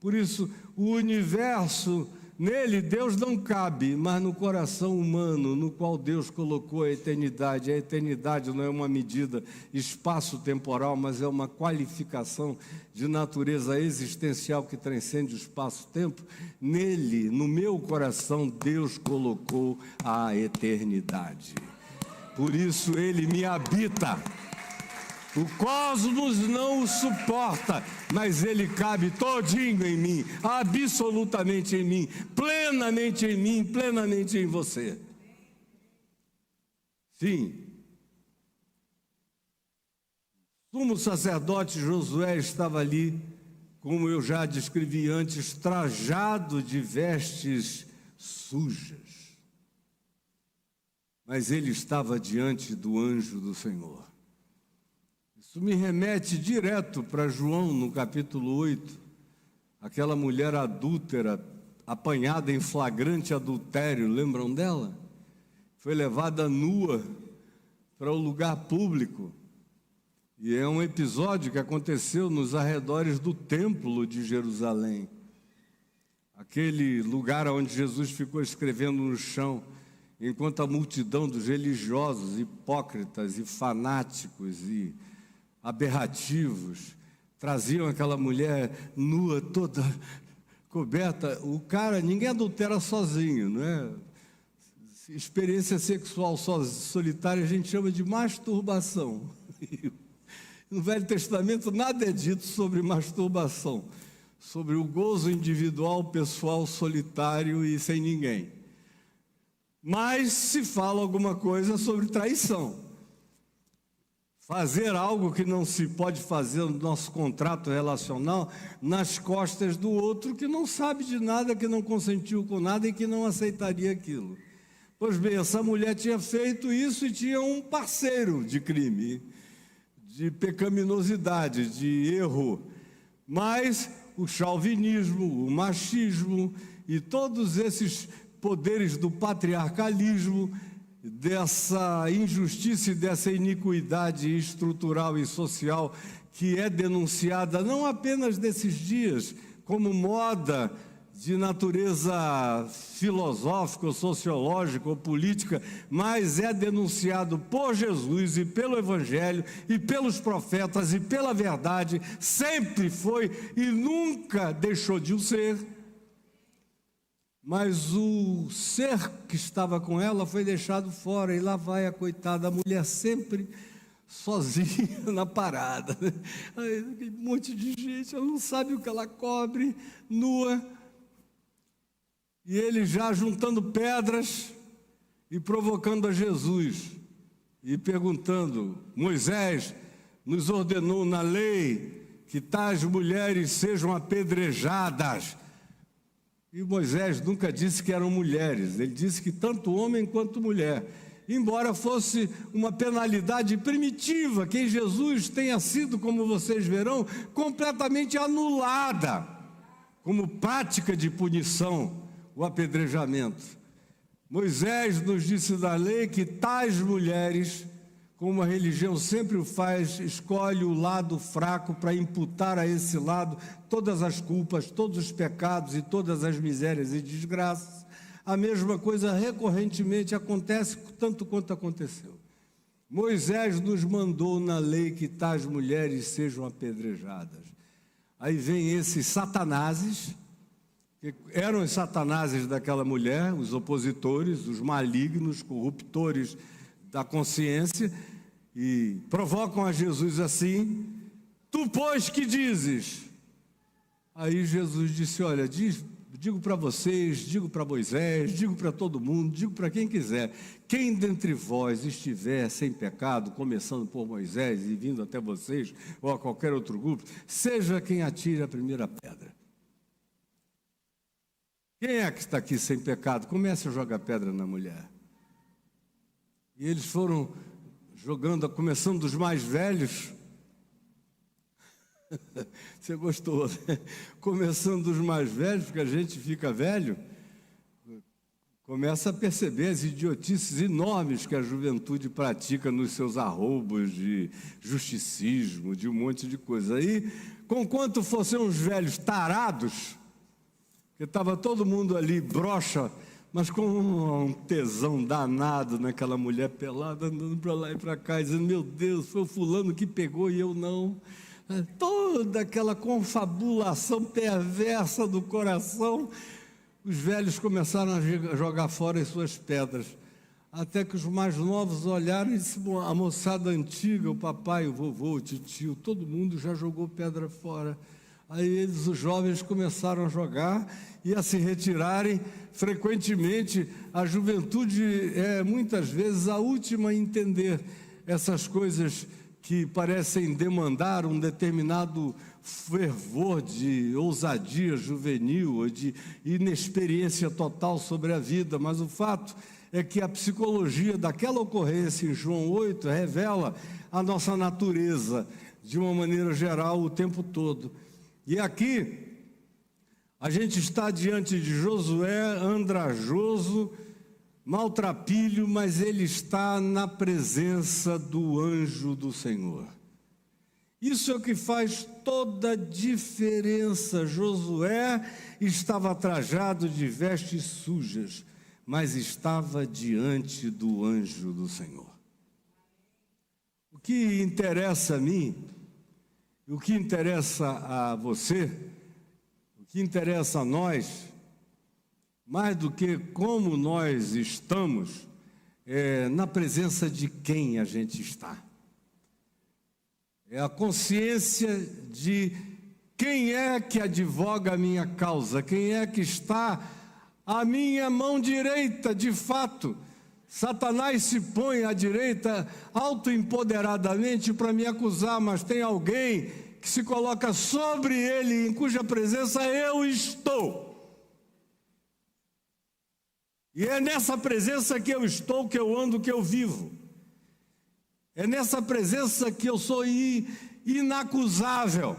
Por isso, o universo, nele Deus não cabe, mas no coração humano, no qual Deus colocou a eternidade. A eternidade não é uma medida espaço-temporal, mas é uma qualificação de natureza existencial que transcende o espaço-tempo. Nele, no meu coração, Deus colocou a eternidade. Por isso ele me habita. O cosmos não o suporta, mas ele cabe todinho em mim, absolutamente em mim, plenamente em você. Sim. O sumo sacerdote Josué estava ali, como eu já descrevi antes, trajado de vestes sujas. Mas ele estava diante do anjo do Senhor. Isso me remete direto para João, no capítulo 8, aquela mulher adúltera, apanhada em flagrante adultério, lembram dela? Foi levada nua para o lugar público. E é um episódio que aconteceu nos arredores do templo de Jerusalém. Aquele lugar onde Jesus ficou escrevendo no chão, enquanto a multidão dos religiosos, hipócritas e fanáticos e aberrativos traziam aquela mulher nua, toda coberta. O cara, ninguém adultera sozinho, não é? Experiência sexual solitária a gente chama de masturbação. No Velho Testamento nada é dito sobre masturbação, sobre o gozo individual, pessoal, solitário e sem ninguém. Mas se fala alguma coisa sobre traição. Fazer algo que não se pode fazer no nosso contrato relacional nas costas do outro que não sabe de nada, que não consentiu com nada e que não aceitaria aquilo. Pois bem, essa mulher tinha feito isso e tinha um parceiro de crime, de pecaminosidade, de erro. Mas o chauvinismo, o machismo e todos esses poderes do patriarcalismo, dessa injustiça e dessa iniquidade estrutural e social que é denunciada não apenas nesses dias como moda de natureza filosófica, ou sociológica ou política, mas é denunciado por Jesus e pelo Evangelho e pelos profetas e pela verdade, sempre foi e nunca deixou de o ser. Mas o ser que estava com ela foi deixado fora, e lá vai a coitada, a mulher sempre sozinha na parada. Um monte de gente, ela não sabe o que ela cobre, nua. E ele já juntando pedras e provocando a Jesus, e perguntando: Moisés nos ordenou na lei que tais mulheres sejam apedrejadas. E Moisés nunca disse que eram mulheres, ele disse que tanto homem quanto mulher, embora fosse uma penalidade primitiva, que em Jesus tenha sido, como vocês verão, completamente anulada, como prática de punição, o apedrejamento. Moisés nos disse da lei que tais mulheres, como a religião sempre o faz, escolhe o lado fraco para imputar a esse lado todas as culpas, todos os pecados e todas as misérias e desgraças. A mesma coisa recorrentemente acontece, tanto quanto aconteceu. Moisés nos mandou na lei que tais mulheres sejam apedrejadas. Aí vem esses satanases, que eram os satanases daquela mulher, os opositores, os malignos, corruptores da consciência, e provocam a Jesus assim: tu, pois, que dizes? Aí Jesus disse: olha, digo para vocês, digo para Moisés, digo para todo mundo, digo para quem quiser, quem dentre vós estiver sem pecado, começando por Moisés e vindo até vocês, ou a qualquer outro grupo, seja quem atire a primeira pedra. Quem é que está aqui sem pecado? Comece a jogar pedra na mulher. E eles foram jogando, começando dos mais velhos. Você gostou, né? Começando dos mais velhos, porque a gente fica velho, começa a perceber as idiotices enormes que a juventude pratica nos seus arroubos de justicismo, de um monte de coisa. Aí, conquanto fossem uns velhos tarados, que estava todo mundo ali broxa, mas com um tesão danado naquela mulher pelada, andando para lá e para cá, dizendo: meu Deus, foi o fulano que pegou e eu não. Toda aquela confabulação perversa do coração. Os velhos começaram a jogar fora as suas pedras, até que os mais novos olharam e disseram: a moçada antiga, o papai, o vovô, o titio, todo mundo já jogou pedra fora. Aí os jovens começaram a jogar e a se retirarem. Frequentemente, a juventude é muitas vezes a última a entender essas coisas que parecem demandar um determinado fervor de ousadia juvenil ou de inexperiência total sobre a vida. Mas o fato é que a psicologia daquela ocorrência em João 8 revela a nossa natureza de uma maneira geral o tempo todo. E aqui a gente está diante de Josué andrajoso, maltrapilho, mas ele está na presença do anjo do Senhor. Isso é o que faz toda a diferença. Josué estava trajado de vestes sujas, mas estava diante do anjo do Senhor. O que interessa a mim, o que interessa a você, o que interessa a nós, mais do que como nós estamos, é na presença de quem a gente está. É a consciência de quem é que advoga a minha causa, quem é que está à minha mão direita, de fato. Satanás se põe à direita autoempoderadamente para me acusar, mas tem alguém que se coloca sobre ele, em cuja presença eu estou. E é nessa presença que eu estou, que eu ando, que eu vivo. É nessa presença que eu sou inacusável.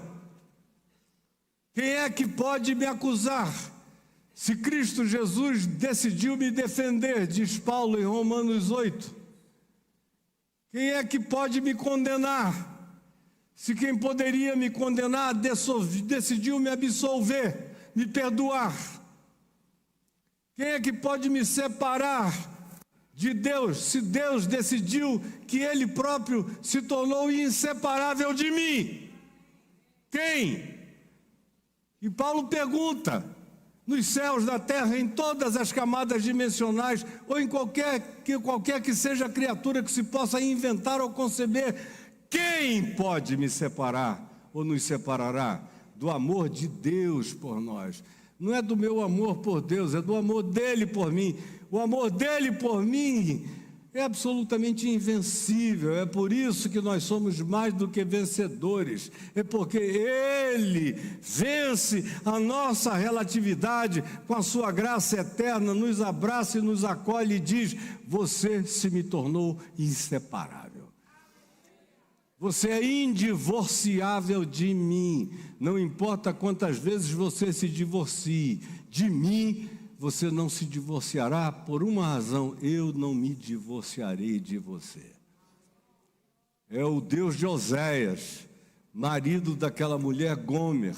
Quem é que pode me acusar? Se Cristo Jesus decidiu me defender, diz Paulo em Romanos 8. Quem é que pode me condenar? Se quem poderia me condenar decidiu me absolver, me perdoar. Quem é que pode me separar de Deus, se Deus decidiu que Ele próprio se tornou inseparável de mim? Quem? E Paulo pergunta, nos céus, na terra, em todas as camadas dimensionais, ou em qualquer que seja a criatura que se possa inventar ou conceber, quem pode me separar ou nos separará do amor de Deus por nós? Não é do meu amor por Deus, é do amor dele por mim. O amor dele por mim é absolutamente invencível. É por isso que nós somos mais do que vencedores. É porque ele vence a nossa relatividade com a sua graça eterna, nos abraça e nos acolhe e diz: você se me tornou inseparável. Você é indivorciável de mim. Não importa quantas vezes você se divorcie de mim, você não se divorciará por uma razão: eu não me divorciarei de você. É o Deus de Oséias, marido daquela mulher Gomer,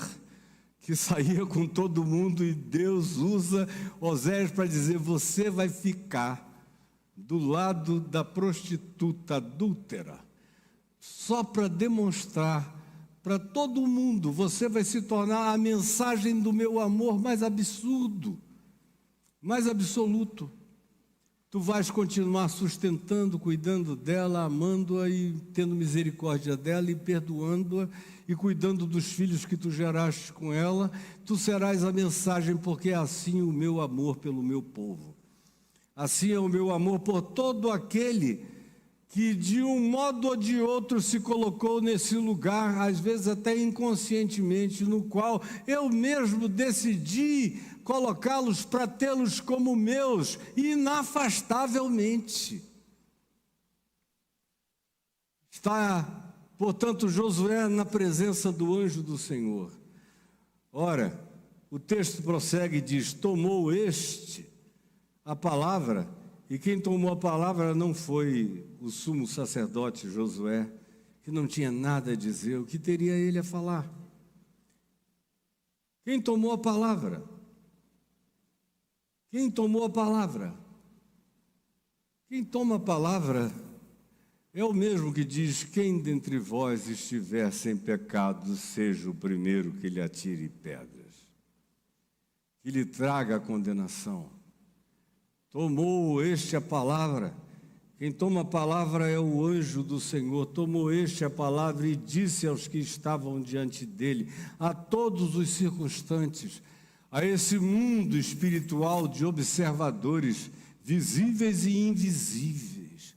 que saía com todo mundo, e Deus usa Oséias para dizer: você vai ficar do lado da prostituta adúltera, só para demonstrar para todo mundo, você vai se tornar a mensagem do meu amor mais absurdo, mais absoluto. Tu vais continuar sustentando, cuidando dela, amando-a e tendo misericórdia dela e perdoando-a e cuidando dos filhos que tu geraste com ela. Tu serás a mensagem, porque é assim o meu amor pelo meu povo. Assim é o meu amor por todo aquele que de um modo ou de outro se colocou nesse lugar, às vezes até inconscientemente, no qual eu mesmo decidi colocá-los para tê-los como meus, inafastavelmente. Está, portanto, Josué na presença do anjo do Senhor. Ora, o texto prossegue e diz: tomou este a palavra. E quem tomou a palavra não foi o sumo sacerdote Josué, que não tinha nada a dizer. O que teria ele a falar? Quem tomou a palavra? Quem tomou a palavra? Quem toma a palavra é o mesmo que diz: quem dentre vós estiver sem pecado, seja o primeiro que lhe atire pedras, que lhe traga a condenação. Tomou este a palavra, Quem toma a palavra é o anjo do Senhor. Tomou este a palavra e disse aos que estavam diante dele, a todos os circunstantes, a esse mundo espiritual de observadores, visíveis e invisíveis.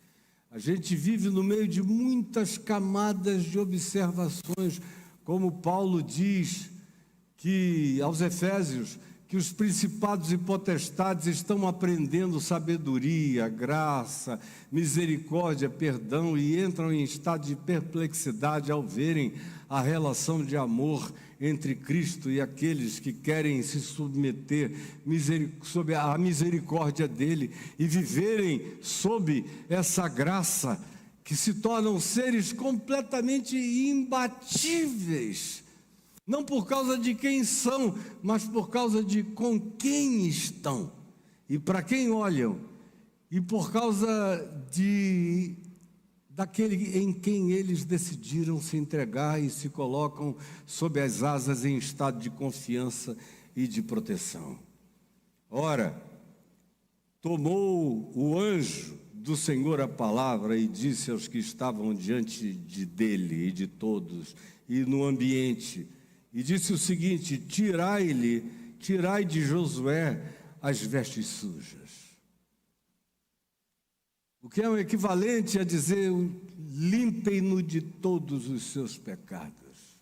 A gente vive no meio de muitas camadas de observações, como Paulo diz que aos Efésios, que os principados e potestades estão aprendendo sabedoria, graça, misericórdia, perdão e entram em estado de perplexidade ao verem a relação de amor entre Cristo e aqueles que querem se submeter sob a misericórdia dele e viverem sob essa graça, que se tornam seres completamente imbatíveis. Não por causa de quem são, mas por causa de com quem estão e para quem olham, e por causa daquele em quem eles decidiram se entregar e se colocam sob as asas em estado de confiança e de proteção. Ora, tomou o anjo do Senhor a palavra e disse aos que estavam diante dele e de todos, e no ambiente, e disse o seguinte: tirai de Josué as vestes sujas. O que é o equivalente a dizer: limpem-no de todos os seus pecados.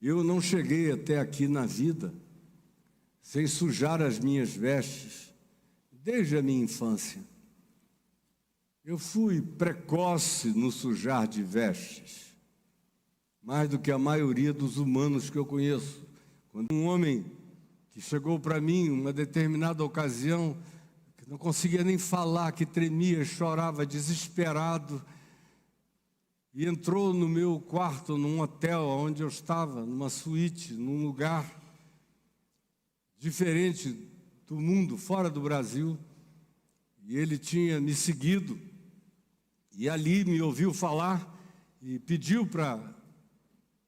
Eu não cheguei até aqui na vida sem sujar as minhas vestes, desde a minha infância. Eu fui precoce no sujar de vestes, mais do que a maioria dos humanos que eu conheço. Quando um homem que chegou para mim, uma determinada ocasião, que não conseguia nem falar, que tremia, chorava, desesperado, e entrou no meu quarto, num hotel onde eu estava, numa suíte, num lugar diferente do mundo, fora do Brasil, e ele tinha me seguido, e ali me ouviu falar, e pediu para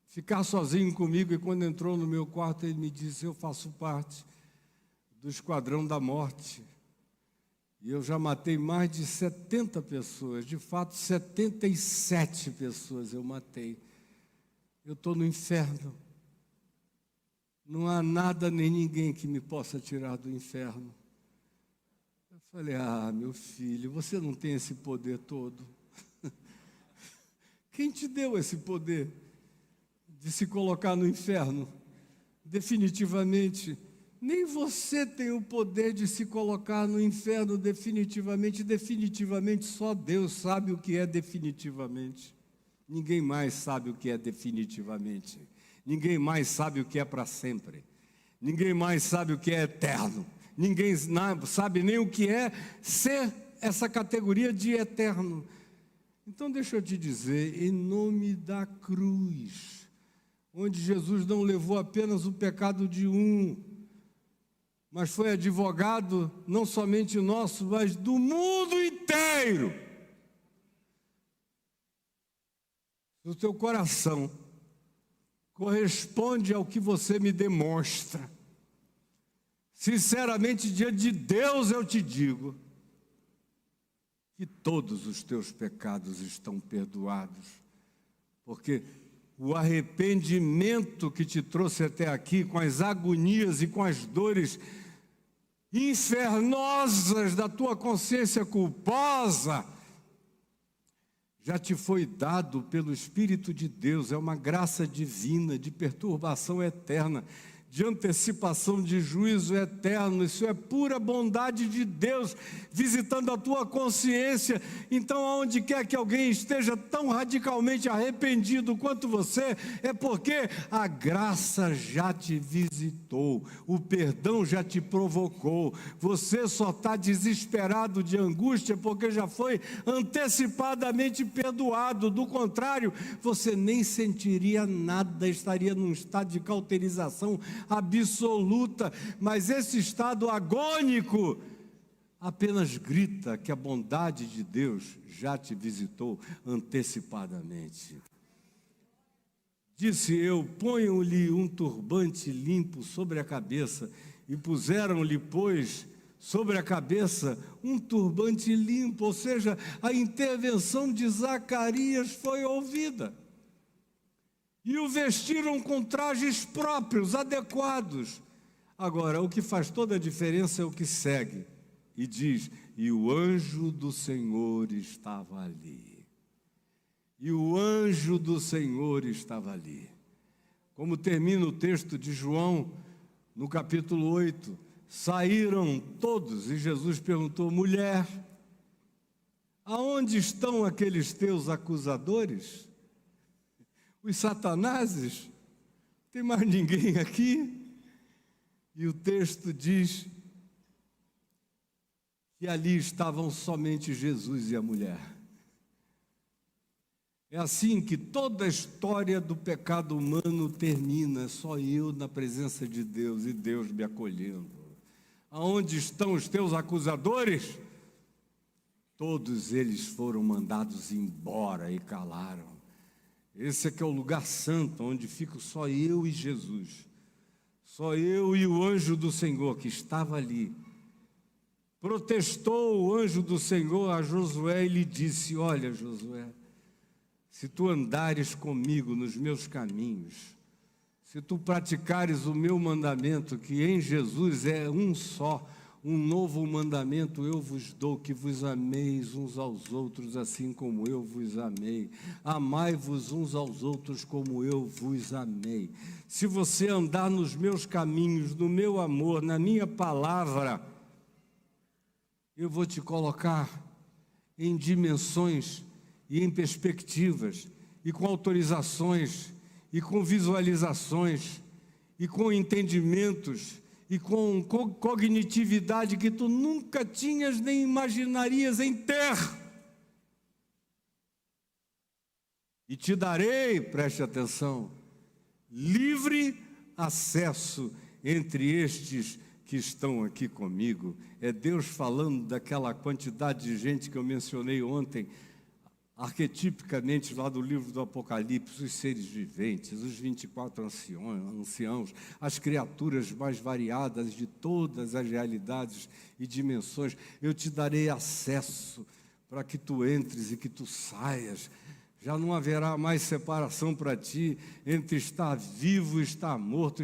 ficar sozinho comigo, e quando entrou no meu quarto, ele me disse: eu faço parte do Esquadrão da Morte, e eu já matei mais de 70 pessoas, de fato 77 pessoas eu matei. Eu estou no inferno, não há nada nem ninguém que me possa tirar do inferno. Eu falei: ah, meu filho, você não tem esse poder todo. Quem te deu esse poder de se colocar no inferno? Definitivamente, nem você tem o poder de se colocar no inferno definitivamente. Definitivamente, só Deus sabe o que é definitivamente. Ninguém mais sabe o que é definitivamente. Ninguém mais sabe o que é para sempre. Ninguém mais sabe o que é eterno. Ninguém sabe nem o que é ser essa categoria de eterno. Então deixa eu te dizer, em nome da cruz, onde Jesus não levou apenas o pecado de um, mas foi advogado não somente nosso, mas do mundo inteiro. Se o teu coração corresponde ao que você me demonstra, sinceramente, diante de Deus eu te digo que todos os teus pecados estão perdoados, porque o arrependimento que te trouxe até aqui, com as agonias e com as dores infernosas da tua consciência culposa, já te foi dado pelo Espírito de Deus. É uma graça divina, de perturbação eterna, de antecipação de juízo eterno. Isso é pura bondade de Deus visitando a tua consciência. Então, aonde quer que alguém esteja tão radicalmente arrependido quanto você, é porque a graça já te visitou, o perdão já te provocou. Você só está desesperado de angústia porque já foi antecipadamente perdoado. Do contrário, você nem sentiria nada, estaria num estado de cauterização absoluta. Mas esse estado agônico apenas grita que a bondade de Deus já te visitou antecipadamente. Disse eu: ponham-lhe um turbante limpo sobre a cabeça, e puseram-lhe, pois, sobre a cabeça um turbante limpo, ou seja, a intervenção de Zacarias foi ouvida. E o vestiram com trajes próprios, adequados. Agora, o que faz toda a diferença é o que segue. E diz, e o anjo do Senhor estava ali. E o anjo do Senhor estava ali. Como termina o texto de João, no capítulo 8, saíram todos, e Jesus perguntou, mulher, aonde estão aqueles teus acusadores? Os satanases? Tem mais ninguém aqui? E o texto diz que ali estavam somente Jesus e a mulher. É assim que toda a história do pecado humano termina, só eu na presença de Deus e Deus me acolhendo. Aonde estão os teus acusadores? Todos eles foram mandados embora e calaram. Esse é que é o lugar santo, onde fico só eu e Jesus. Só eu e o anjo do Senhor que estava ali. Protestou o anjo do Senhor a Josué e lhe disse, olha Josué, se tu andares comigo nos meus caminhos, se tu praticares o meu mandamento, que em Jesus é um só, um novo mandamento eu vos dou, que vos ameis uns aos outros, assim como eu vos amei. Amai-vos uns aos outros como eu vos amei. Se você andar nos meus caminhos, no meu amor, na minha palavra, eu vou te colocar em dimensões e em perspectivas, e com autorizações, e com visualizações, e com entendimentos, e com cognitividade que tu nunca tinhas nem imaginarias em ter. E te darei, preste atenção, livre acesso entre estes que estão aqui comigo. É Deus falando daquela quantidade de gente que eu mencionei ontem, arquetipicamente lá do livro do Apocalipse, os seres viventes, os 24 anciãos, as criaturas mais variadas de todas as realidades e dimensões. Eu te darei acesso para que tu entres e que tu saias. Já não haverá mais separação para ti entre estar vivo e estar morto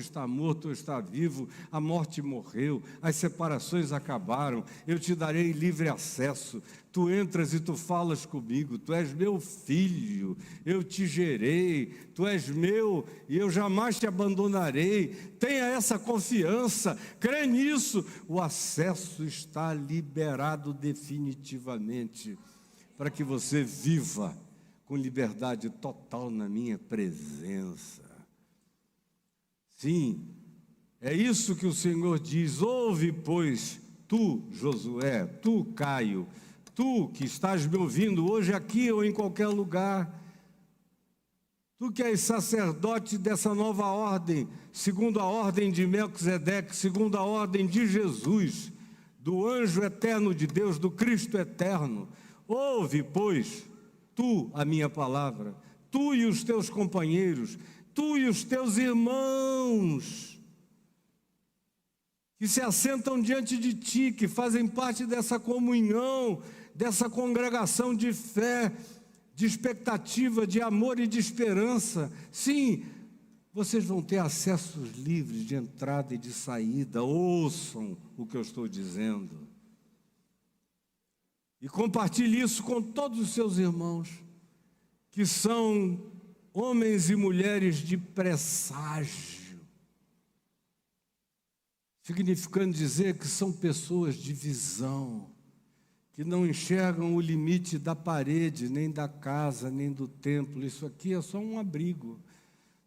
ou estar vivo. A morte morreu, as separações acabaram. Eu te darei livre acesso. Tu entras e tu falas comigo. Tu és meu filho, eu te gerei. Tu és meu e eu jamais te abandonarei. Tenha essa confiança, crê nisso. O acesso está liberado definitivamente para que você viva com liberdade total na minha presença. Sim, é isso que o Senhor diz. Ouve, pois, tu, Josué, tu, Caio, tu que estás me ouvindo hoje aqui ou em qualquer lugar, tu que és sacerdote dessa nova ordem, segundo a ordem de Melquisedeque, segundo a ordem de Jesus, do anjo eterno de Deus, do Cristo eterno, ouve, pois, tu, a minha palavra, tu e os teus companheiros, tu e os teus irmãos, que se assentam diante de ti, que fazem parte dessa comunhão, dessa congregação de fé, de expectativa, de amor e de esperança. Sim, vocês vão ter acessos livres de entrada e de saída. Ouçam o que eu estou dizendo. E compartilhe isso com todos os seus irmãos, que são homens e mulheres de presságio, significando dizer que são pessoas de visão, que não enxergam o limite da parede, nem da casa, nem do templo. Isso aqui é só um abrigo.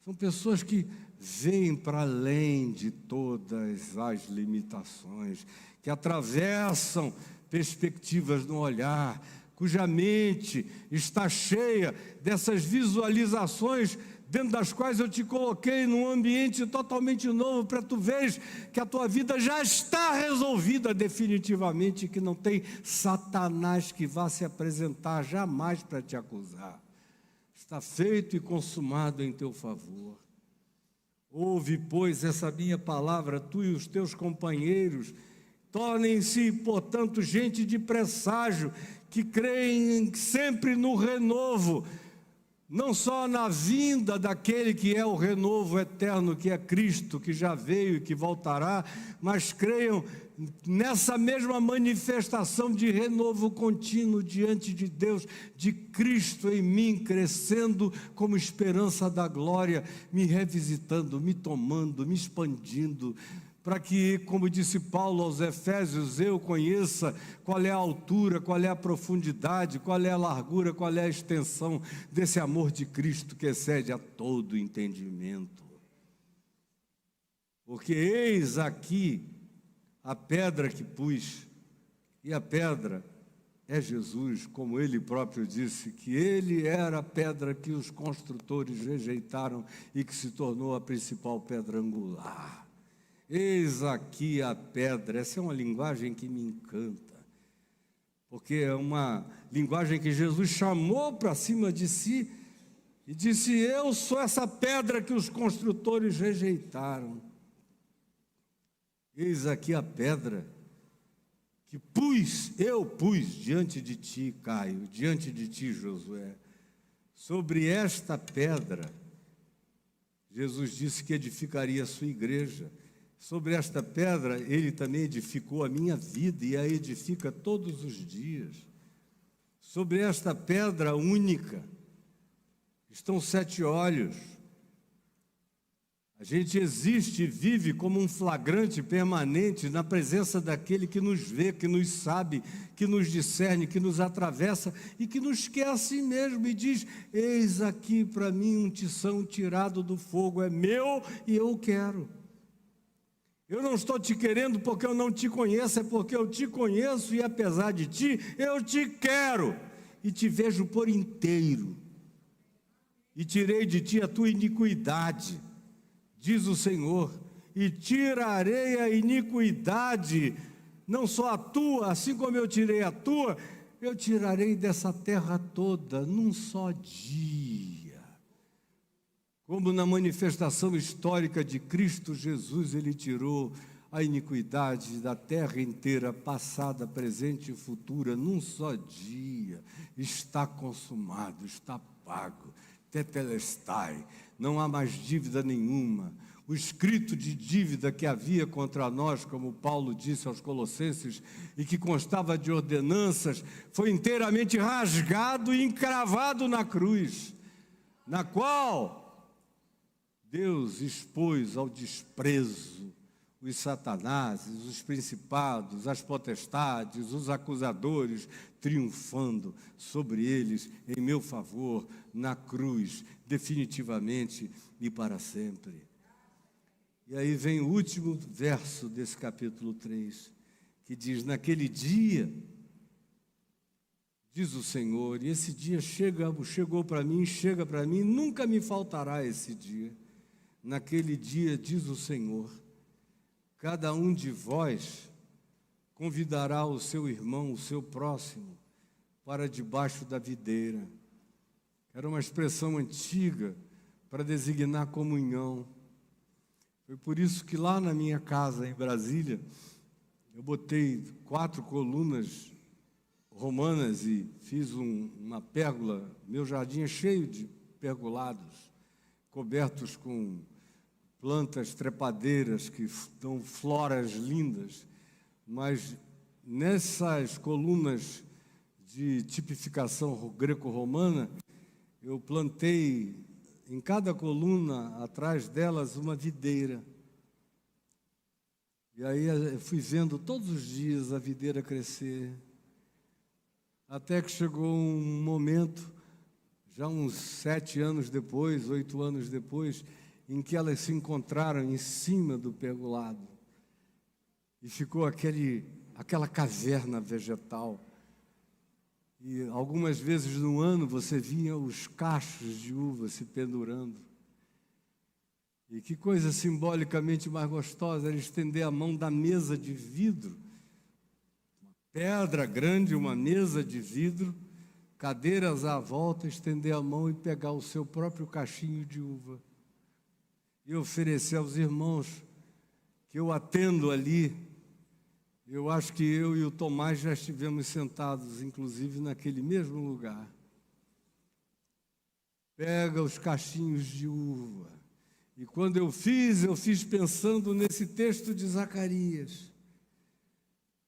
São pessoas que veem para além de todas as limitações, que atravessam perspectivas no olhar, cuja mente está cheia dessas visualizações dentro das quais eu te coloquei num ambiente totalmente novo para tu veres que a tua vida já está resolvida definitivamente, que não tem Satanás que vá se apresentar jamais para te acusar. Está feito e consumado em teu favor. Ouve, pois, essa minha palavra, tu e os teus companheiros, Tornem-se, portanto, gente de presságio, que creem sempre no renovo, não só na vinda daquele que é o renovo eterno, que é Cristo, que já veio e que voltará, mas creiam nessa mesma manifestação de renovo contínuo diante de Deus, de Cristo em mim, crescendo como esperança da glória, me revisitando, me tomando, me expandindo, para que, como disse Paulo aos Efésios, eu conheça qual é a altura, qual é a profundidade, qual é a largura, qual é a extensão desse amor de Cristo que excede a todo entendimento. Porque eis aqui a pedra que pus, e a pedra é Jesus, como ele próprio disse, que ele era a pedra que os construtores rejeitaram e que se tornou a principal pedra angular. Eis aqui a pedra. Essa é uma linguagem que me encanta, porque é uma linguagem que Jesus chamou para cima de si e disse: eu sou essa pedra que os construtores rejeitaram. Eis aqui a pedra que eu pus diante de ti, Caio, diante de ti, Josué. Sobre esta pedra, Jesus disse que edificaria a sua igreja. Sobre esta pedra, ele também edificou a minha vida e a edifica todos os dias. Sobre esta pedra única estão 7 olhos. A gente existe e vive como um flagrante permanente na presença daquele que nos vê, que nos sabe, que nos discerne, que nos atravessa e que nos quer assim mesmo e diz: eis aqui para mim um tição tirado do fogo, é meu e eu quero. Eu não estou te querendo porque eu não te conheço, é porque eu te conheço e apesar de ti, eu te quero e te vejo por inteiro. E tirei de ti a tua iniquidade, diz o Senhor, e tirarei a iniquidade, não só a tua, assim como eu tirei a tua, eu tirarei dessa terra toda num só dia. Como na manifestação histórica de Cristo Jesus, ele tirou a iniquidade da terra inteira, passada, presente e futura, num só dia. Está consumado, está pago. Tetelestai, não há mais dívida nenhuma. O escrito de dívida que havia contra nós, como Paulo disse aos Colossenses, e que constava de ordenanças, foi inteiramente rasgado e encravado na cruz, na qual Deus expôs ao desprezo os satanases, os principados, as potestades, os acusadores, triunfando sobre eles em meu favor, na cruz, definitivamente e para sempre. E aí vem o último verso desse capítulo 3, que diz: naquele dia, diz o Senhor, e esse dia chegou para mim, chega para mim, nunca me faltará esse dia. Naquele dia, diz o Senhor, cada um de vós convidará o seu irmão, o seu próximo, para debaixo da videira. Era uma expressão antiga para designar comunhão. Foi por isso que lá na minha casa, em Brasília, eu botei 4 colunas romanas e fiz uma pérgola. Meu jardim é cheio de pergolados, cobertos com plantas trepadeiras que dão floras lindas, mas nessas colunas de tipificação greco-romana, eu plantei em cada coluna, atrás delas, uma videira. E aí eu fui vendo todos os dias a videira crescer, até que chegou um momento, já uns 7 anos depois, 8 anos depois, em que elas se encontraram em cima do pergolado. E ficou aquela caverna vegetal. E algumas vezes no ano você via os cachos de uva se pendurando. E que coisa simbolicamente mais gostosa era estender a mão da mesa de vidro. Uma pedra grande, uma mesa de vidro, cadeiras à volta, estender a mão e pegar o seu próprio cachinho de uva. E oferecer aos irmãos que eu atendo ali, Eu acho que eu e o Tomás já estivemos sentados, inclusive, naquele mesmo lugar. Pega os cachinhos de uva. E quando eu fiz pensando nesse texto de Zacarias.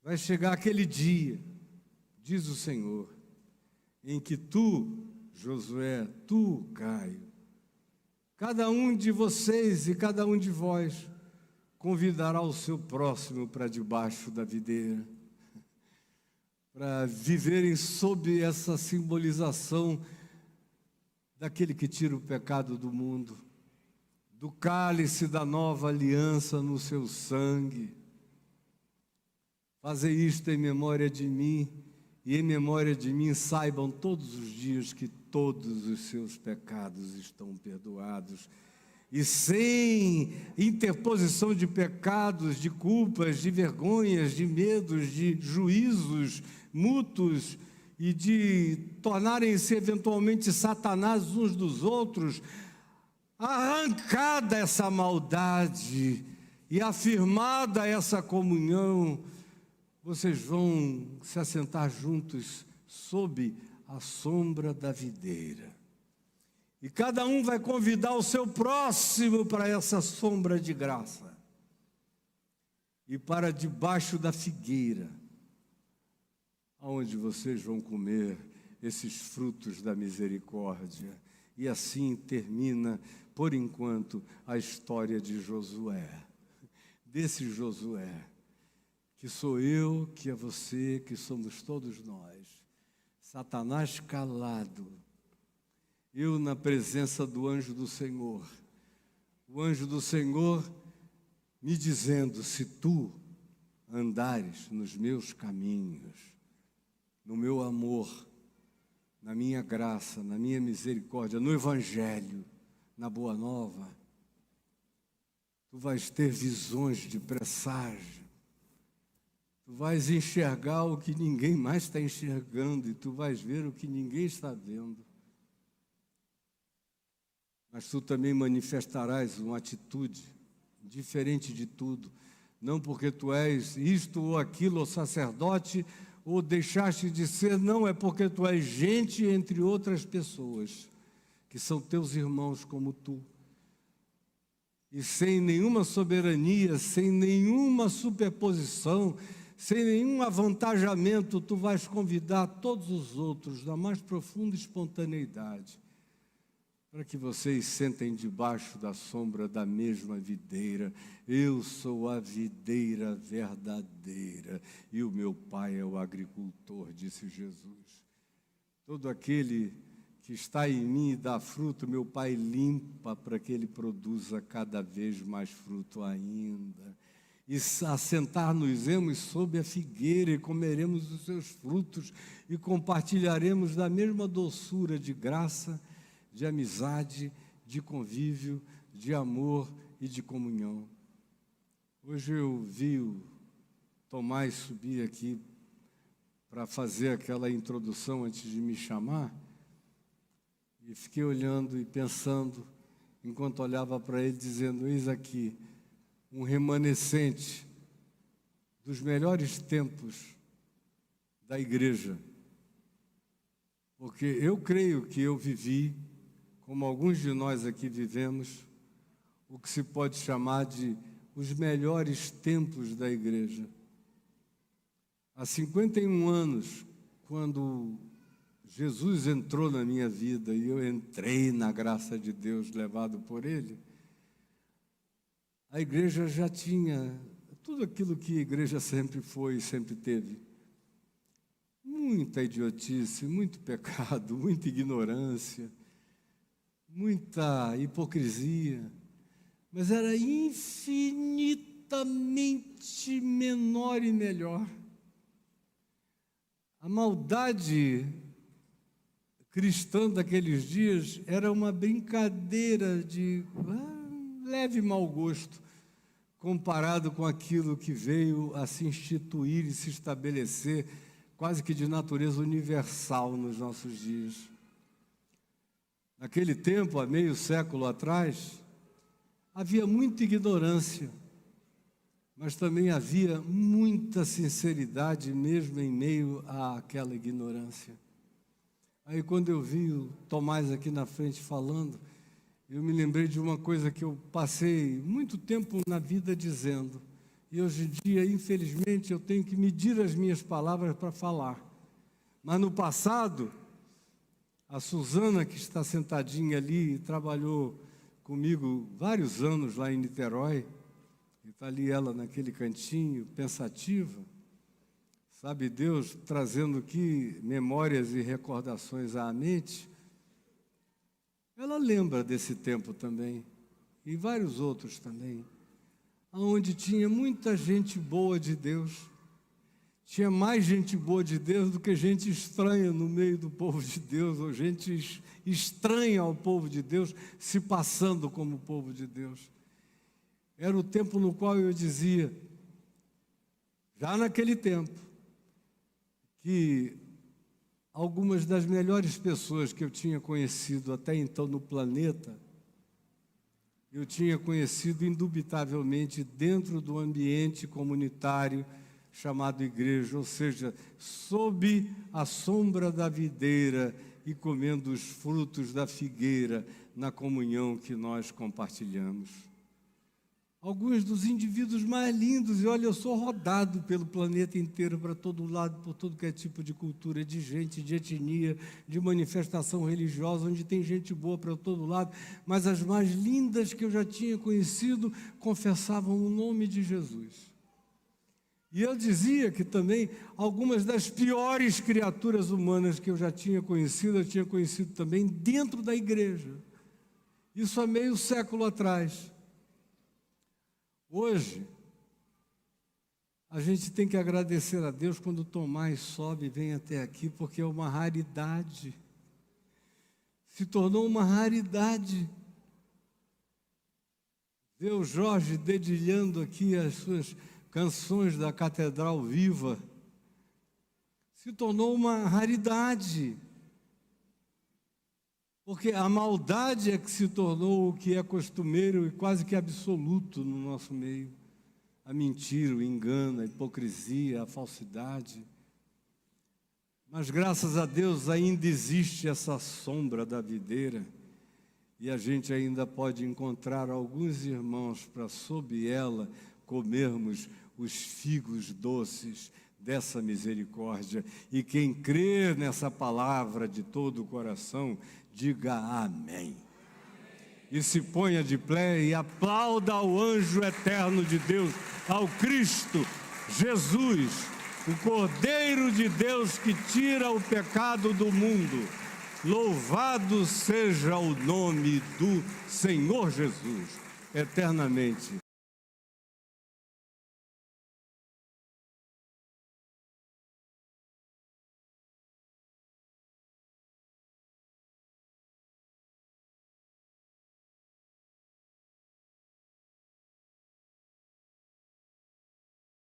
Vai chegar aquele dia, diz o Senhor, em que tu, Josué, tu, Caio, cada um de vocês e cada um de vós convidará o seu próximo para debaixo da videira, para viverem sob essa simbolização daquele que tira o pecado do mundo, do cálice da nova aliança no seu sangue. Fazei isto em memória de mim, e em memória de mim saibam todos os dias que todos os seus pecados estão perdoados. E sem interposição de pecados, de culpas, de vergonhas, de medos, de juízos mútuos e de tornarem-se eventualmente Satanás uns dos outros, arrancada essa maldade e afirmada essa comunhão, vocês vão se assentar juntos sob a sombra da videira. E cada um vai convidar o seu próximo para essa sombra de graça. E para debaixo da figueira, onde vocês vão comer esses frutos da misericórdia. E assim termina, por enquanto, a história de Josué. Desse Josué, que sou eu, que é você, que somos todos nós. Satanás calado, eu na presença do anjo do Senhor. O anjo do Senhor me dizendo, se tu andares nos meus caminhos, no meu amor, na minha graça, na minha misericórdia, no Evangelho, na Boa Nova, tu vais ter visões de presságio. Tu vais enxergar o que ninguém mais está enxergando e tu vais ver o que ninguém está vendo. Mas tu também manifestarás uma atitude diferente de tudo. Não porque tu és isto ou aquilo, ou sacerdote, ou deixaste de ser, não, é porque tu és gente entre outras pessoas, que são teus irmãos como tu. E sem nenhuma soberania, sem nenhuma superposição, sem nenhum avantajamento, tu vais convidar todos os outros na mais profunda espontaneidade, para que vocês sentem debaixo da sombra da mesma videira. Eu sou a videira verdadeira e o meu Pai é o agricultor, disse Jesus. Todo aquele que está em mim e dá fruto, meu Pai limpa para que ele produza cada vez mais fruto ainda. E assentar-nos-emos sob a figueira e comeremos os seus frutos e compartilharemos da mesma doçura de graça, de amizade, de convívio, de amor e de comunhão. Hoje eu vi o Tomás subir aqui para fazer aquela introdução antes de me chamar e fiquei olhando e pensando, enquanto olhava para ele, dizendo, eis aqui, um remanescente dos melhores tempos da igreja. Porque eu creio que eu vivi, como alguns de nós aqui vivemos, o que se pode chamar de os melhores tempos da igreja. Há 51 anos, quando Jesus entrou na minha vida e eu entrei na graça de Deus, levado por Ele, a igreja já tinha tudo aquilo que a igreja sempre foi e sempre teve. Muita idiotice, muito pecado, muita ignorância, muita hipocrisia, mas era infinitamente menor e melhor. A maldade cristã daqueles dias era uma brincadeira de leve mau gosto, comparado com aquilo que veio a se instituir e se estabelecer, quase que de natureza universal nos nossos dias. Naquele tempo, há meio século atrás, havia muita ignorância, mas também havia muita sinceridade mesmo em meio àquela ignorância. Aí quando eu vi o Tomás aqui na frente falando, eu me lembrei de uma coisa que eu passei muito tempo na vida dizendo, e hoje em dia, infelizmente, eu tenho que medir as minhas palavras para falar. Mas no passado, a Suzana, que está sentadinha ali, trabalhou comigo vários anos lá em Niterói, e está ali ela naquele cantinho, pensativa, sabe, Deus trazendo aqui memórias e recordações à mente. Ela lembra desse tempo também, e vários outros também, onde tinha muita gente boa de Deus. Tinha mais gente boa de Deus do que gente estranha no meio do povo de Deus, ou gente estranha ao povo de Deus, se passando como povo de Deus. Era o tempo no qual eu dizia, já naquele tempo, que algumas das melhores pessoas que eu tinha conhecido até então no planeta, eu tinha conhecido indubitavelmente dentro do ambiente comunitário chamado igreja, ou seja, sob a sombra da videira e comendo os frutos da figueira na comunhão que nós compartilhamos. Alguns dos indivíduos mais lindos, e olha, eu sou rodado pelo planeta inteiro, para todo lado, por todo que é tipo de cultura, de gente, de etnia, de manifestação religiosa, onde tem gente boa para todo lado, mas as mais lindas que eu já tinha conhecido confessavam o nome de Jesus. E eu dizia que também algumas das piores criaturas humanas que eu já tinha conhecido, eu tinha conhecido também dentro da igreja. Isso há meio século atrás. Hoje, a gente tem que agradecer a Deus quando o Tomás sobe e vem até aqui, porque é uma raridade. Se tornou uma raridade. Ver o Jorge dedilhando aqui as suas canções da Catedral Viva, se tornou uma raridade. Porque a maldade é que se tornou o que é costumeiro e quase que absoluto no nosso meio. A mentira, o engano, a hipocrisia, a falsidade. Mas graças a Deus ainda existe essa sombra da videira e a gente ainda pode encontrar alguns irmãos para sob ela comermos os figos doces dessa misericórdia. E quem crer nessa palavra de todo o coração, diga amém. E se ponha de pé e aplauda ao anjo eterno de Deus, ao Cristo Jesus, o Cordeiro de Deus que tira o pecado do mundo. Louvado seja o nome do Senhor Jesus, eternamente.